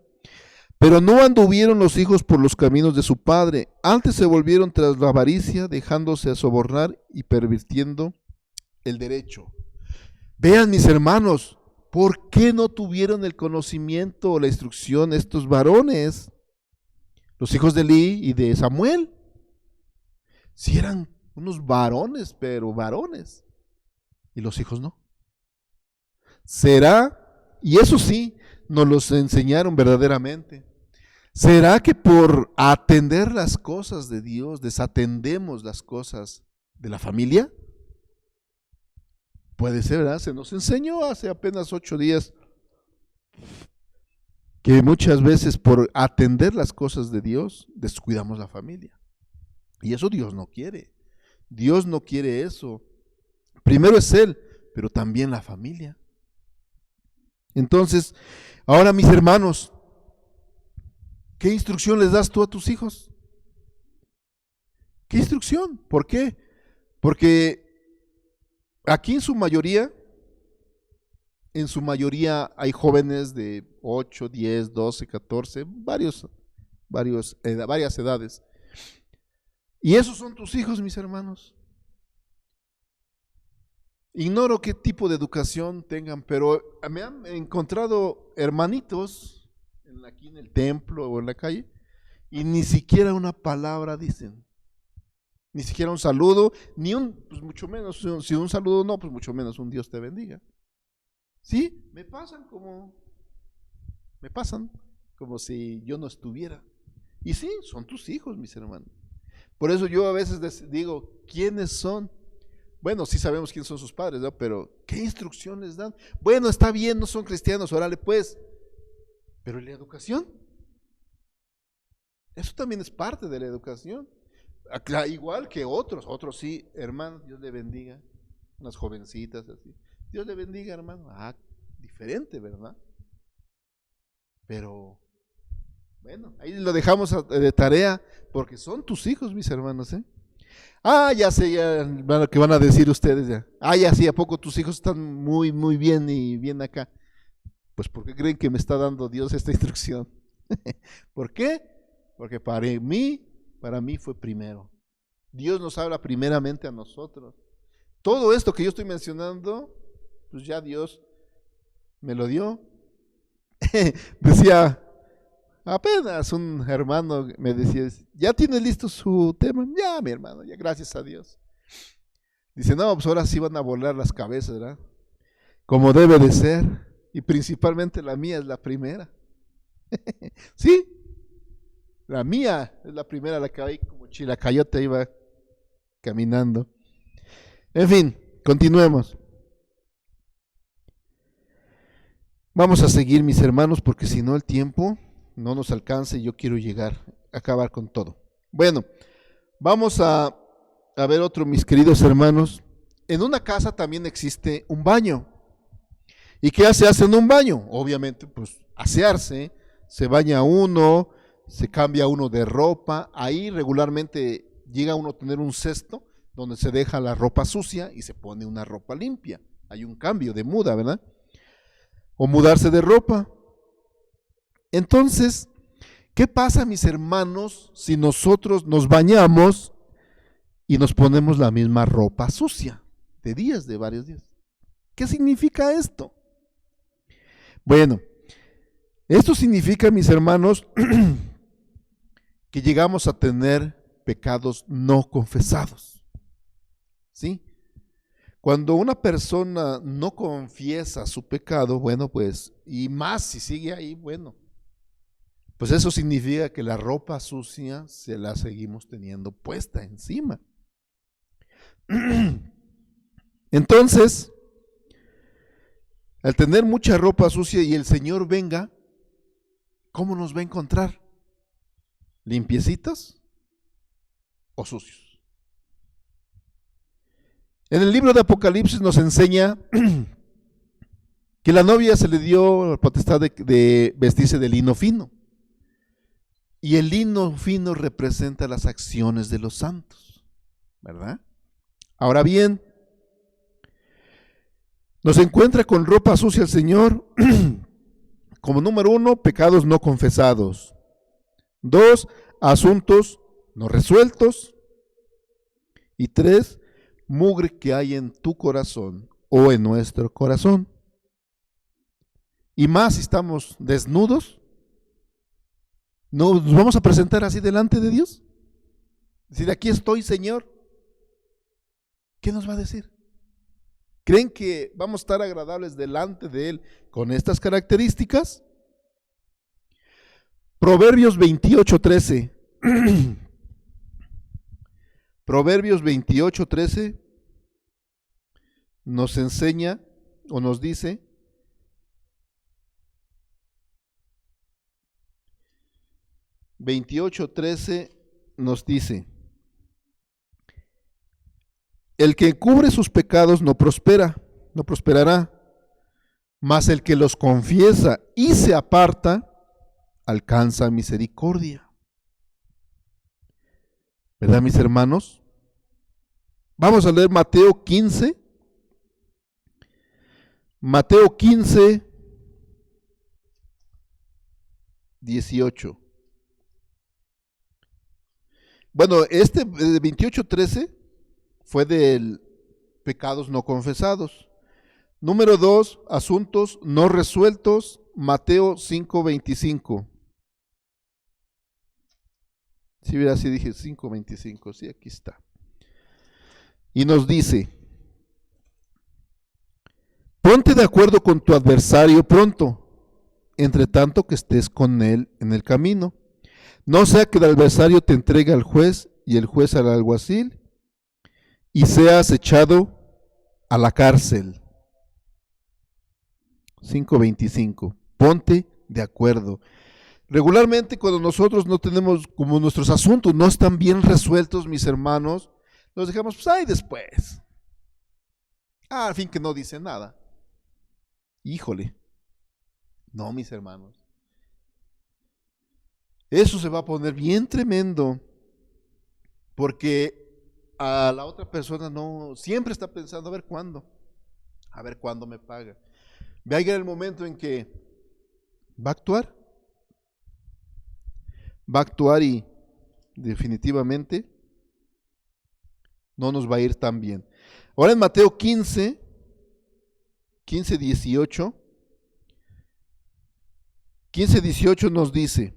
Pero no anduvieron los hijos por los caminos de su padre, antes se volvieron tras la avaricia, dejándose a sobornar y pervirtiendo el derecho. Vean, mis hermanos, ¿por qué no tuvieron el conocimiento o la instrucción estos varones? Los hijos de Elí y de Samuel. Si eran unos varones, pero varones. Y los hijos no. ¿Será? Y eso sí, nos los enseñaron verdaderamente. ¿Será que por atender las cosas de Dios desatendemos las cosas de la familia? Puede ser, ¿verdad? Se nos enseñó hace apenas 8 días que muchas veces por atender las cosas de Dios descuidamos la familia. Y eso Dios no quiere. Dios no quiere eso. Primero es Él, pero también la familia. Entonces, ahora mis hermanos, ¿qué instrucción les das tú a tus hijos? ¿Qué instrucción? ¿Por qué? Porque aquí en su mayoría hay jóvenes de 8, 10, 12, 14, varias edades. Y esos son tus hijos, mis hermanos. Ignoro qué tipo de educación tengan, pero me han encontrado hermanitos aquí en el templo o en la calle y ni siquiera una palabra dicen. Ni siquiera un saludo, ni pues mucho menos, si un saludo no, pues mucho menos un Dios te bendiga. Sí, me pasan como si yo no estuviera. Y sí, son tus hijos, mis hermanos. Por eso yo a veces digo, ¿quiénes son? Bueno, sí sabemos quiénes son sus padres, ¿no? Pero ¿qué instrucción les dan? Bueno, está bien, no son cristianos, órale pues. Pero ¿y la educación? Eso también es parte de la educación. Igual que otros sí, hermano, Dios le bendiga. Unas jovencitas así. Dios le bendiga, hermano. Diferente, ¿verdad? Pero, bueno, ahí lo dejamos de tarea, porque son tus hijos, mis hermanos, ¿eh? Ya sé, ya lo que van a decir ustedes ya. Ya sí, ¿a poco tus hijos están muy, muy bien y bien acá? Pues, ¿por qué creen que me está dando Dios esta instrucción? ¿Por qué? Porque para mí fue primero. Dios nos habla primeramente a nosotros. Todo esto que yo estoy mencionando, pues ya Dios me lo dio. Decía, apenas un hermano me decía, ¿ya tiene listo su tema? Ya, mi hermano, ya, gracias a Dios. Dice, no, pues ahora sí van a volar las cabezas, ¿verdad? Como debe de ser. Y principalmente la mía es la primera. ¿Sí? La mía es la primera, la que ahí como chilacayote iba caminando. En fin, continuemos. Vamos a seguir, mis hermanos, porque si no el tiempo no nos alcanza y yo quiero acabar con todo. Bueno, vamos a ver otro, mis queridos hermanos. En una casa también existe un baño. ¿Y qué se hace en un baño? Obviamente, pues asearse, se baña uno, se cambia uno de ropa. Ahí regularmente llega uno a tener un cesto donde se deja la ropa sucia y se pone una ropa limpia. Hay un cambio de muda, ¿verdad? O mudarse de ropa. Entonces, ¿qué pasa, mis hermanos, si nosotros nos bañamos y nos ponemos la misma ropa sucia de varios días? ¿Qué significa esto? Bueno, esto significa, mis hermanos, que llegamos a tener pecados no confesados. ¿Sí? Cuando una persona no confiesa su pecado, bueno, pues, y más si sigue ahí, bueno, pues eso significa que la ropa sucia se la seguimos teniendo puesta encima. Entonces, al tener mucha ropa sucia y el Señor venga, ¿cómo nos va a encontrar? ¿Limpiecitos o sucios? En el libro de Apocalipsis nos enseña que la novia se le dio la potestad de vestirse de lino fino. Y el lino fino representa las acciones de los santos, ¿verdad? Ahora bien, nos encuentra con ropa sucia el Señor como número 1, pecados no confesados. 2, asuntos no resueltos. Y 3, mugre que hay en tu corazón o en nuestro corazón. Y más si estamos desnudos, ¿nos vamos a presentar así delante de Dios? Decir, aquí estoy, Señor. ¿Qué nos va a decir? ¿Creen que vamos a estar agradables delante de Él con estas características? Proverbios 28:13. Proverbios 28:13 nos enseña o nos dice: nos dice, el que encubre sus pecados no prospera, no prosperará, mas el que los confiesa y se aparta alcanza misericordia. ¿Verdad, mis hermanos? Vamos a leer Mateo 15. Mateo 15, 18. Bueno, este 28:13 fue del pecados no confesados. Número 2, asuntos no resueltos, Mateo 5:25. Si hubiera así, dije 5:25, sí, aquí está. Y nos dice: ponte de acuerdo con tu adversario pronto, entre tanto que estés con él en el camino. No sea que el adversario te entregue al juez y el juez al alguacil y seas echado a la cárcel. 5:25. Ponte de acuerdo. Regularmente cuando nosotros no tenemos, como nuestros asuntos no están bien resueltos, mis hermanos, los dejamos, pues, ahí después. Al fin que no dice nada. Híjole. No, mis hermanos. Eso se va a poner bien tremendo, porque a la otra persona no, siempre está pensando a ver cuándo me paga. Va a llegar el momento en que va a actuar y definitivamente no nos va a ir tan bien. Ahora en Mateo 15, 18 nos dice: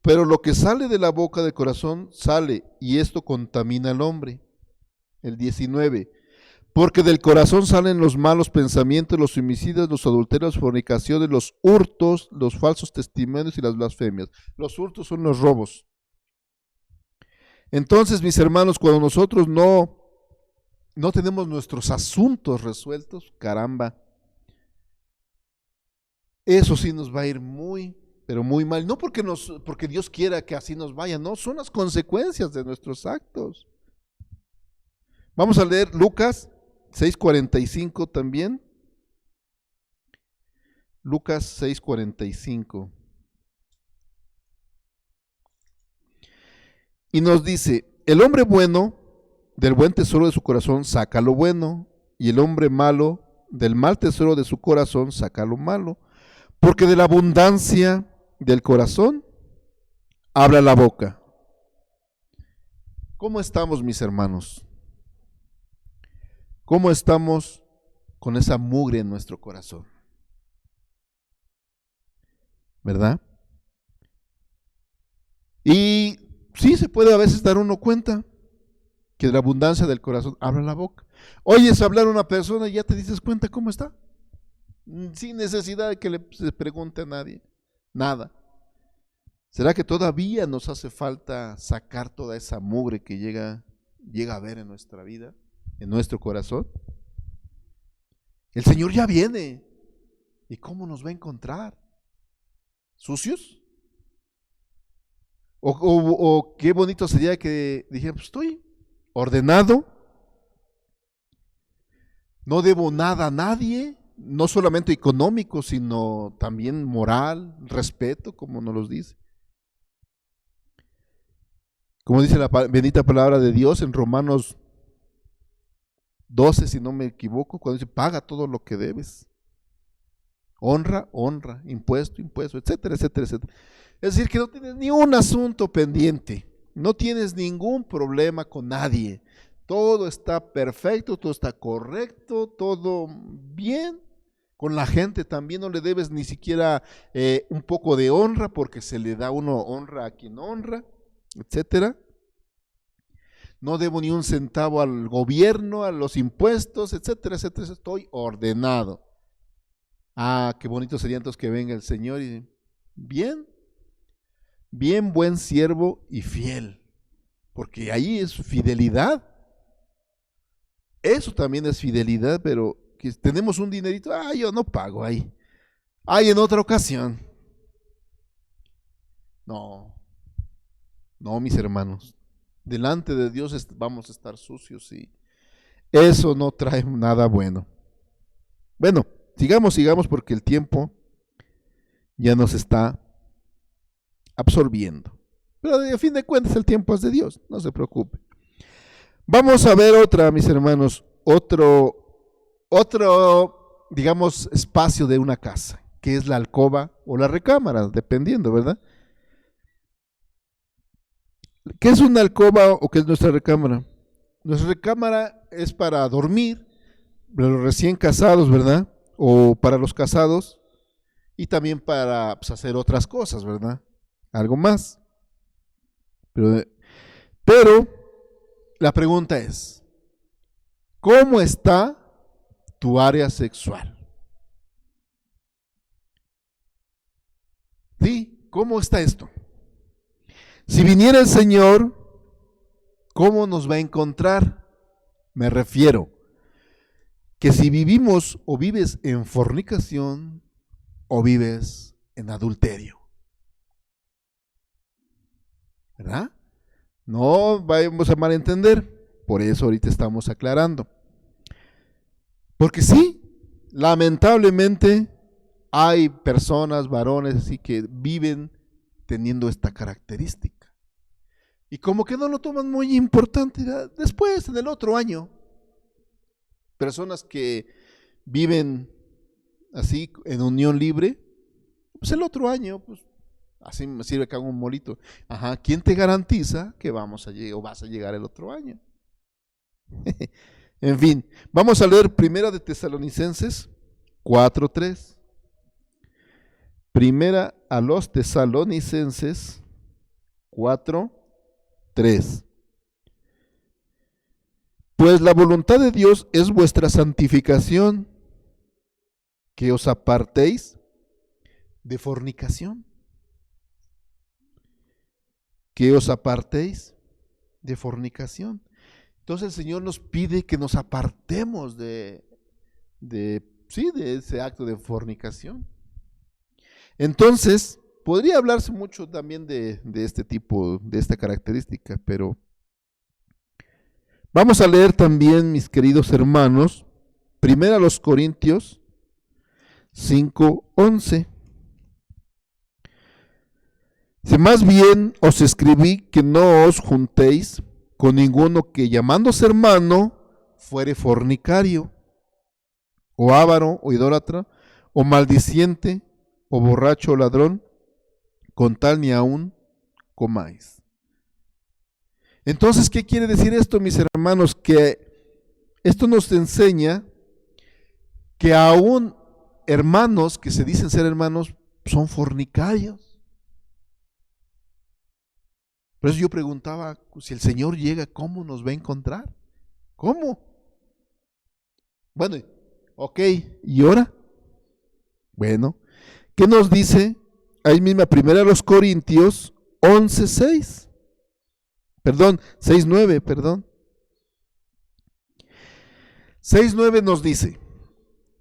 pero lo que sale de la boca del corazón sale, y esto contamina al hombre. El 19, porque del corazón salen los malos pensamientos, los homicidios, los adulterios, fornicaciones, los hurtos, los falsos testimonios y las blasfemias. Los hurtos son los robos. Entonces, mis hermanos, cuando nosotros no tenemos nuestros asuntos resueltos, caramba, eso sí nos va a ir muy, pero muy mal. No porque Dios quiera que así nos vaya, no, son las consecuencias de nuestros actos. Vamos a leer Lucas 6:45 también. Lucas 6:45. Y nos dice: el hombre bueno del buen tesoro de su corazón saca lo bueno, y el hombre malo del mal tesoro de su corazón saca lo malo, porque de la abundancia del corazón habla la boca. ¿Cómo estamos, mis hermanos? ¿Cómo estamos con esa mugre en nuestro corazón? ¿Verdad? Y sí se puede a veces dar uno cuenta que de la abundancia del corazón habla la boca. Oyes hablar a una persona y ya te dices cuenta cómo está, sin necesidad de que se pregunte a nadie, nada. ¿Será que todavía nos hace falta sacar toda esa mugre que llega a haber en nuestra vida, en nuestro corazón? El Señor ya viene. ¿Y cómo nos va a encontrar? ¿Sucios? O qué bonito sería que dijera: pues estoy ordenado, no debo nada a nadie, no solamente económico, sino también moral, respeto, como nos los dice. Como dice la bendita palabra de Dios en Romanos 12, si no me equivoco, cuando dice, paga todo lo que debes. Honra, honra, impuesto, impuesto, etcétera, etcétera, etcétera. Es decir, que no tienes ni un asunto pendiente, no tienes ningún problema con nadie. Todo está perfecto, todo está correcto, todo bien. Con la gente también no le debes ni siquiera un poco de honra, porque se le da uno honra a quien honra, etcétera. No debo ni un centavo al gobierno, a los impuestos, etcétera, etcétera. Estoy ordenado. Ah, qué bonito sería entonces que venga el Señor y bien, bien buen siervo y fiel, porque ahí es fidelidad. Eso también es fidelidad, pero que tenemos un dinerito, yo no pago ahí. En otra ocasión. No, no, mis hermanos. Delante de Dios vamos a estar sucios y eso no trae nada bueno. Bueno, sigamos porque el tiempo ya nos está absorbiendo. Pero a fin de cuentas el tiempo es de Dios, no se preocupe. Vamos a ver otra, mis hermanos, otro, digamos, espacio de una casa, que es la alcoba o la recámara, dependiendo, ¿verdad? ¿Qué es una alcoba o qué es nuestra recámara? Nuestra recámara es para dormir, para los recién casados, ¿verdad? O para los casados, y también para pues, hacer otras cosas, ¿verdad? Algo más. Pero la pregunta es, ¿cómo está tu área sexual? ¿Sí? ¿Cómo está esto? Si viniera el Señor, ¿cómo nos va a encontrar? Me refiero que si vivimos o vives en fornicación o vives en adulterio, ¿verdad? No vamos a malentender, por eso ahorita estamos aclarando. Porque sí, lamentablemente hay personas, varones, así que viven teniendo esta característica. Y como que no lo toman muy importante. Después, en el otro año, personas que viven así en unión libre, pues el otro año, pues así me sirve que haga un molito. Ajá, ¿quién te garantiza que vamos a llegar o vas a llegar el otro año? En fin, vamos a leer Primera de Tesalonicenses 4:3. Primera a los Tesalonicenses 4:3. Pues la voluntad de Dios es vuestra santificación, que os apartéis de fornicación. Que os apartéis de fornicación. Entonces el Señor nos pide que nos apartemos de ese acto de fornicación. Entonces, podría hablarse mucho también de este tipo, de esta característica, pero vamos a leer también, mis queridos hermanos, primero a los Corintios 5:11. Si más bien os escribí que no os juntéis con ninguno que llamándose hermano fuere fornicario, o avaro, o idólatra, o maldiciente, o borracho, o ladrón, con tal ni aún comáis. Entonces, ¿qué quiere decir esto, mis hermanos? Que esto nos enseña que aún hermanos que se dicen ser hermanos son fornicarios. Por eso yo preguntaba, si el Señor llega, ¿cómo nos va a encontrar? ¿Cómo? Bueno, ok, ¿y ahora? Bueno, ¿qué nos dice? Ahí misma, primera a los Corintios 11:6. Perdón, 6:9, perdón. 6:9 nos dice,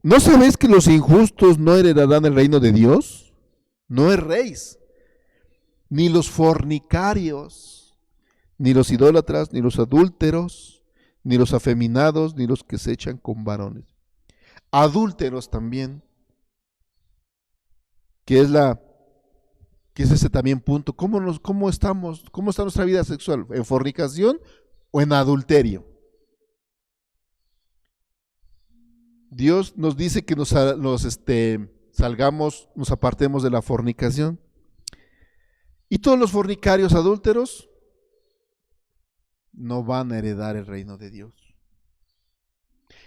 ¿no sabéis que los injustos no heredarán el reino de Dios? No erréis, ni los fornicarios, ni los idólatras, ni los adúlteros, ni los afeminados, ni los que se echan con varones. Adúlteros también, que que es ese también punto. ¿Cómo estamos? ¿Cómo está nuestra vida sexual? ¿En fornicación o en adulterio? Dios nos dice que salgamos, nos apartemos de la fornicación. Y todos los fornicarios adúlteros no van a heredar el reino de Dios.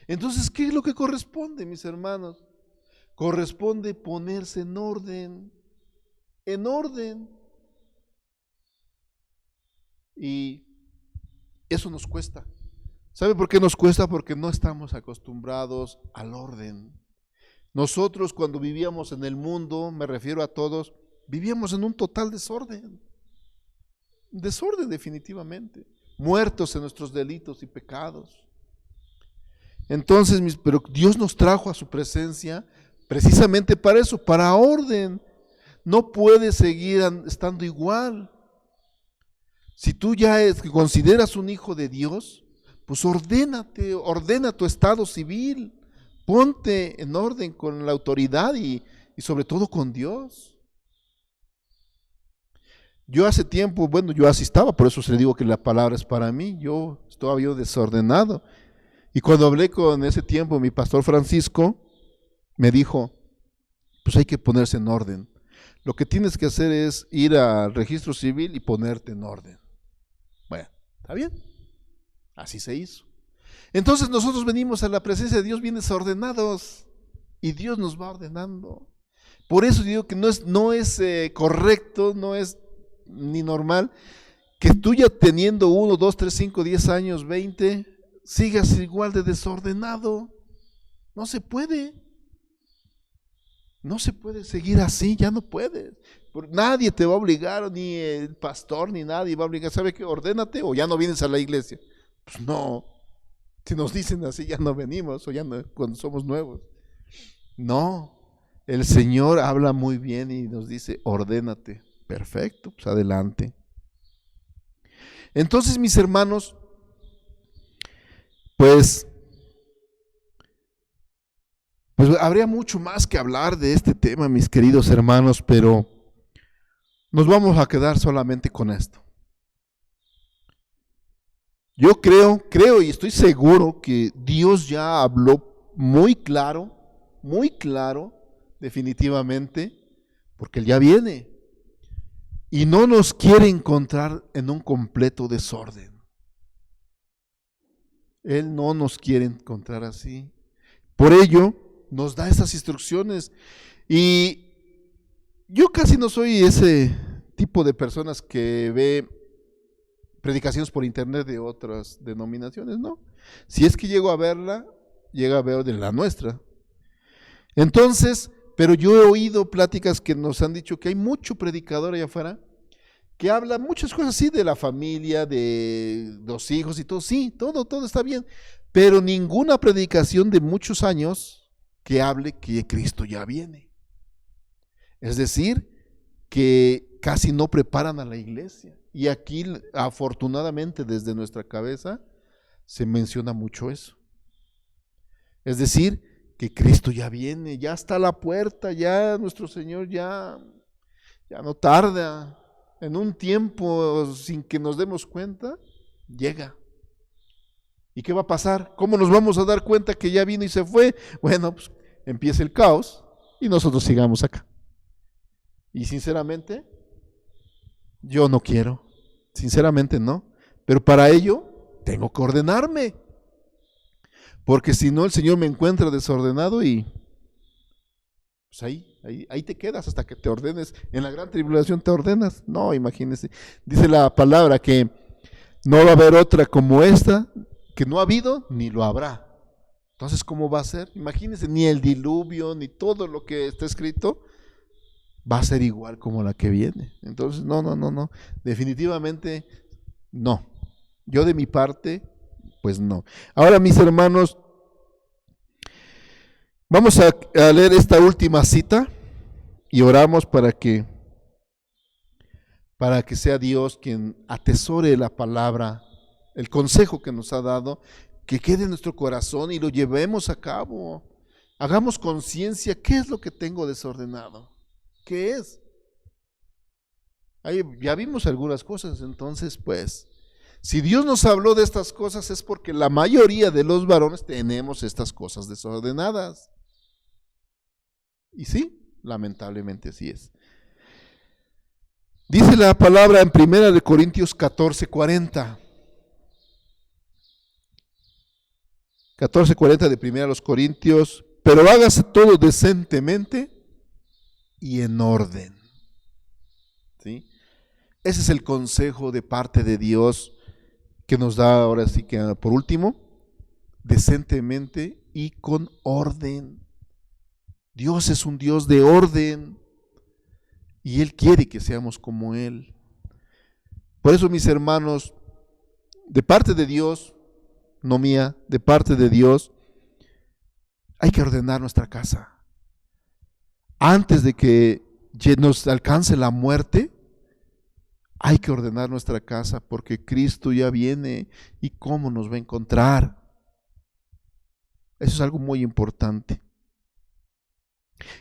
Entonces, ¿qué es lo que corresponde, mis hermanos? Corresponde ponerse en orden. En orden. Y eso nos cuesta. ¿Sabe por qué nos cuesta? Porque no estamos acostumbrados al orden. Nosotros cuando vivíamos en el mundo, me refiero a todos, vivíamos en un total desorden. Desorden definitivamente. Muertos en nuestros delitos y pecados. Entonces, pero Dios nos trajo a su presencia precisamente para eso, para orden. No puedes seguir estando igual. Si tú ya consideras un hijo de Dios, pues ordena tu estado civil, ponte en orden con la autoridad y sobre todo con Dios. Yo hace tiempo, yo así estaba, por eso se le digo que la palabra es para mí, yo estaba desordenado. Y cuando hablé con ese tiempo mi pastor Francisco, me dijo, pues hay que ponerse en orden. Lo que tienes que hacer es ir al registro civil y ponerte en orden. Bueno, ¿está bien? Así se hizo. Entonces nosotros venimos a la presencia de Dios bien desordenados y Dios nos va ordenando. Por eso digo que no es correcto, no es ni normal que tú ya teniendo 1, 2, 3, 5, 10 años, 20, sigas igual de desordenado. No se puede. No se puede seguir así, ya no puedes. Nadie te va a obligar, ni el pastor, ni nadie va a obligar. ¿Sabe qué? Ordénate o ya no vienes a la iglesia. Pues no. Si nos dicen así, ya no venimos, o ya no, cuando somos nuevos. No. El Señor habla muy bien y nos dice, ordénate. Perfecto, pues adelante. Entonces, mis hermanos, pues habría mucho más que hablar de este tema, mis queridos hermanos, pero nos vamos a quedar solamente con esto. Yo creo y estoy seguro que Dios ya habló muy claro, definitivamente, porque Él ya viene y no nos quiere encontrar en un completo desorden. Él no nos quiere encontrar así. Por ello, nos da esas instrucciones. Y yo casi no soy ese tipo de personas que ve predicaciones por internet de otras denominaciones, ¿no? Si es que llego a verla, llega a ver de la nuestra. Entonces, pero yo he oído pláticas que nos han dicho que hay mucho predicador allá afuera que habla muchas cosas así de la familia, de los hijos y todo, sí, todo está bien, pero ninguna predicación de muchos años que hable que Cristo ya viene. Es decir, que casi no preparan a la iglesia. Y aquí, afortunadamente, desde nuestra cabeza, se menciona mucho eso. Es decir, que Cristo ya viene, ya está a la puerta, ya nuestro Señor ya no tarda. En un tiempo sin que nos demos cuenta, llega. ¿Y qué va a pasar? ¿Cómo nos vamos a dar cuenta que ya vino y se fue? Bueno, pues empieza el caos y nosotros sigamos acá. Y sinceramente, yo no quiero. Sinceramente no. Pero para ello, tengo que ordenarme. Porque si no, el Señor me encuentra desordenado y pues ahí te quedas hasta que te ordenes. En la gran tribulación te ordenas. No, imagínense. Dice la palabra que no va a haber otra como esta, que no ha habido ni lo habrá. Entonces, ¿cómo va a ser? Imagínense, ni el diluvio, ni todo lo que está escrito va a ser igual como la que viene. Entonces, no. Definitivamente no. Yo de mi parte, pues no. Ahora, mis hermanos, vamos a leer esta última cita y oramos para que sea Dios quien atesore la palabra, el consejo que nos ha dado, que quede en nuestro corazón y lo llevemos a cabo. Hagamos conciencia, ¿qué es lo que tengo desordenado? ¿Qué es? Ahí ya vimos algunas cosas, entonces pues, si Dios nos habló de estas cosas es porque la mayoría de los varones tenemos estas cosas desordenadas. Y sí, lamentablemente así es. Dice la palabra en 1 Corintios 14:40. 14:40 de 1 Corintios, pero hágase todo decentemente y en orden. ¿Sí? Ese es el consejo de parte de Dios que nos da ahora sí que por último, decentemente y con orden. Dios es un Dios de orden y Él quiere que seamos como Él. Por eso, mis hermanos, de parte de Dios, no mía, de parte de Dios, hay que ordenar nuestra casa. Antes de que nos alcance la muerte, hay que ordenar nuestra casa porque Cristo ya viene y cómo nos va a encontrar. Eso es algo muy importante.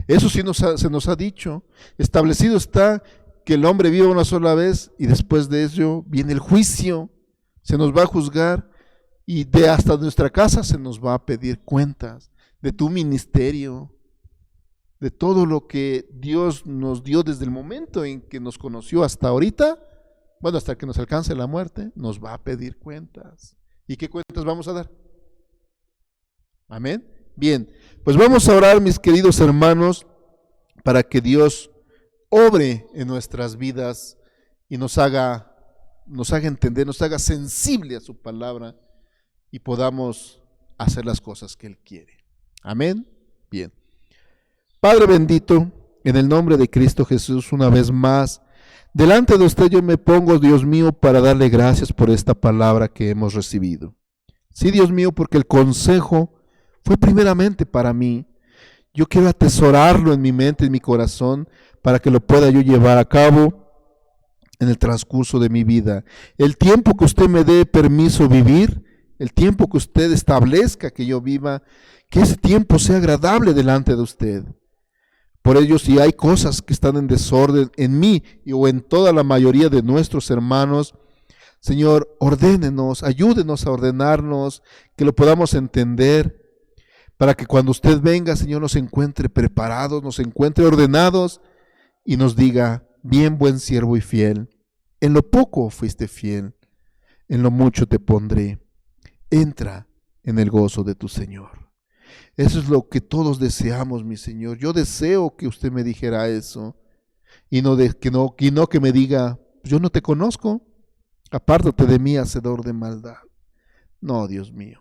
Eso sí se nos ha dicho. Establecido está que el hombre vive una sola vez y después de ello viene el juicio. Se nos va a juzgar y de hasta nuestra casa se nos va a pedir cuentas de tu ministerio, de todo lo que Dios nos dio desde el momento en que nos conoció hasta ahorita. Bueno, hasta que nos alcance la muerte, nos va a pedir cuentas. ¿Y qué cuentas vamos a dar? Amén. Bien, pues vamos a orar, mis queridos hermanos, para que Dios obre en nuestras vidas y nos haga entender, nos haga sensible a su palabra y podamos hacer las cosas que Él quiere. Amén. Bien. Padre bendito, en el nombre de Cristo Jesús, una vez más, delante de usted yo me pongo, Dios mío, para darle gracias por esta palabra que hemos recibido. Sí, Dios mío, porque el consejo fue primeramente para mí. Yo quiero atesorarlo en mi mente, en mi corazón, para que lo pueda yo llevar a cabo en el transcurso de mi vida. El tiempo que usted me dé permiso vivir, el tiempo que usted establezca que yo viva, que ese tiempo sea agradable delante de usted. Por ello, si hay cosas que están en desorden en mí o en toda la mayoría de nuestros hermanos, Señor, ordénenos, ayúdenos a ordenarnos, que lo podamos entender, para que cuando usted venga, Señor, nos encuentre preparados, nos encuentre ordenados y nos diga, bien, buen siervo y fiel, en lo poco fuiste fiel, en lo mucho te pondré, entra en el gozo de tu Señor. Eso es lo que todos deseamos, mi Señor. Yo deseo que usted me dijera eso y no que me diga, yo no te conozco, apártate de mí, hacedor de maldad. No, Dios mío.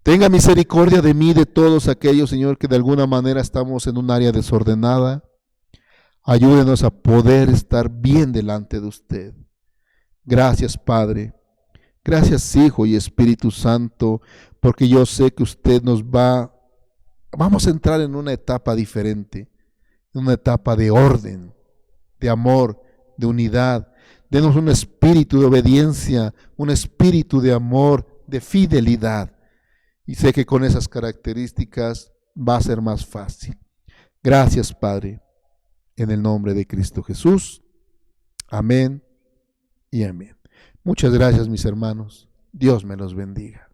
Tenga misericordia de mí, de todos aquellos, Señor, que de alguna manera estamos en un área desordenada. Ayúdenos a poder estar bien delante de usted. Gracias, Padre. Gracias, Hijo y Espíritu Santo, porque yo sé que usted vamos a entrar en una etapa diferente, en una etapa de orden, de amor, de unidad. Denos un espíritu de obediencia, un espíritu de amor, de fidelidad. Y sé que con esas características va a ser más fácil. Gracias, Padre, en el nombre de Cristo Jesús. Amén y amén. Muchas gracias, mis hermanos. Dios me los bendiga.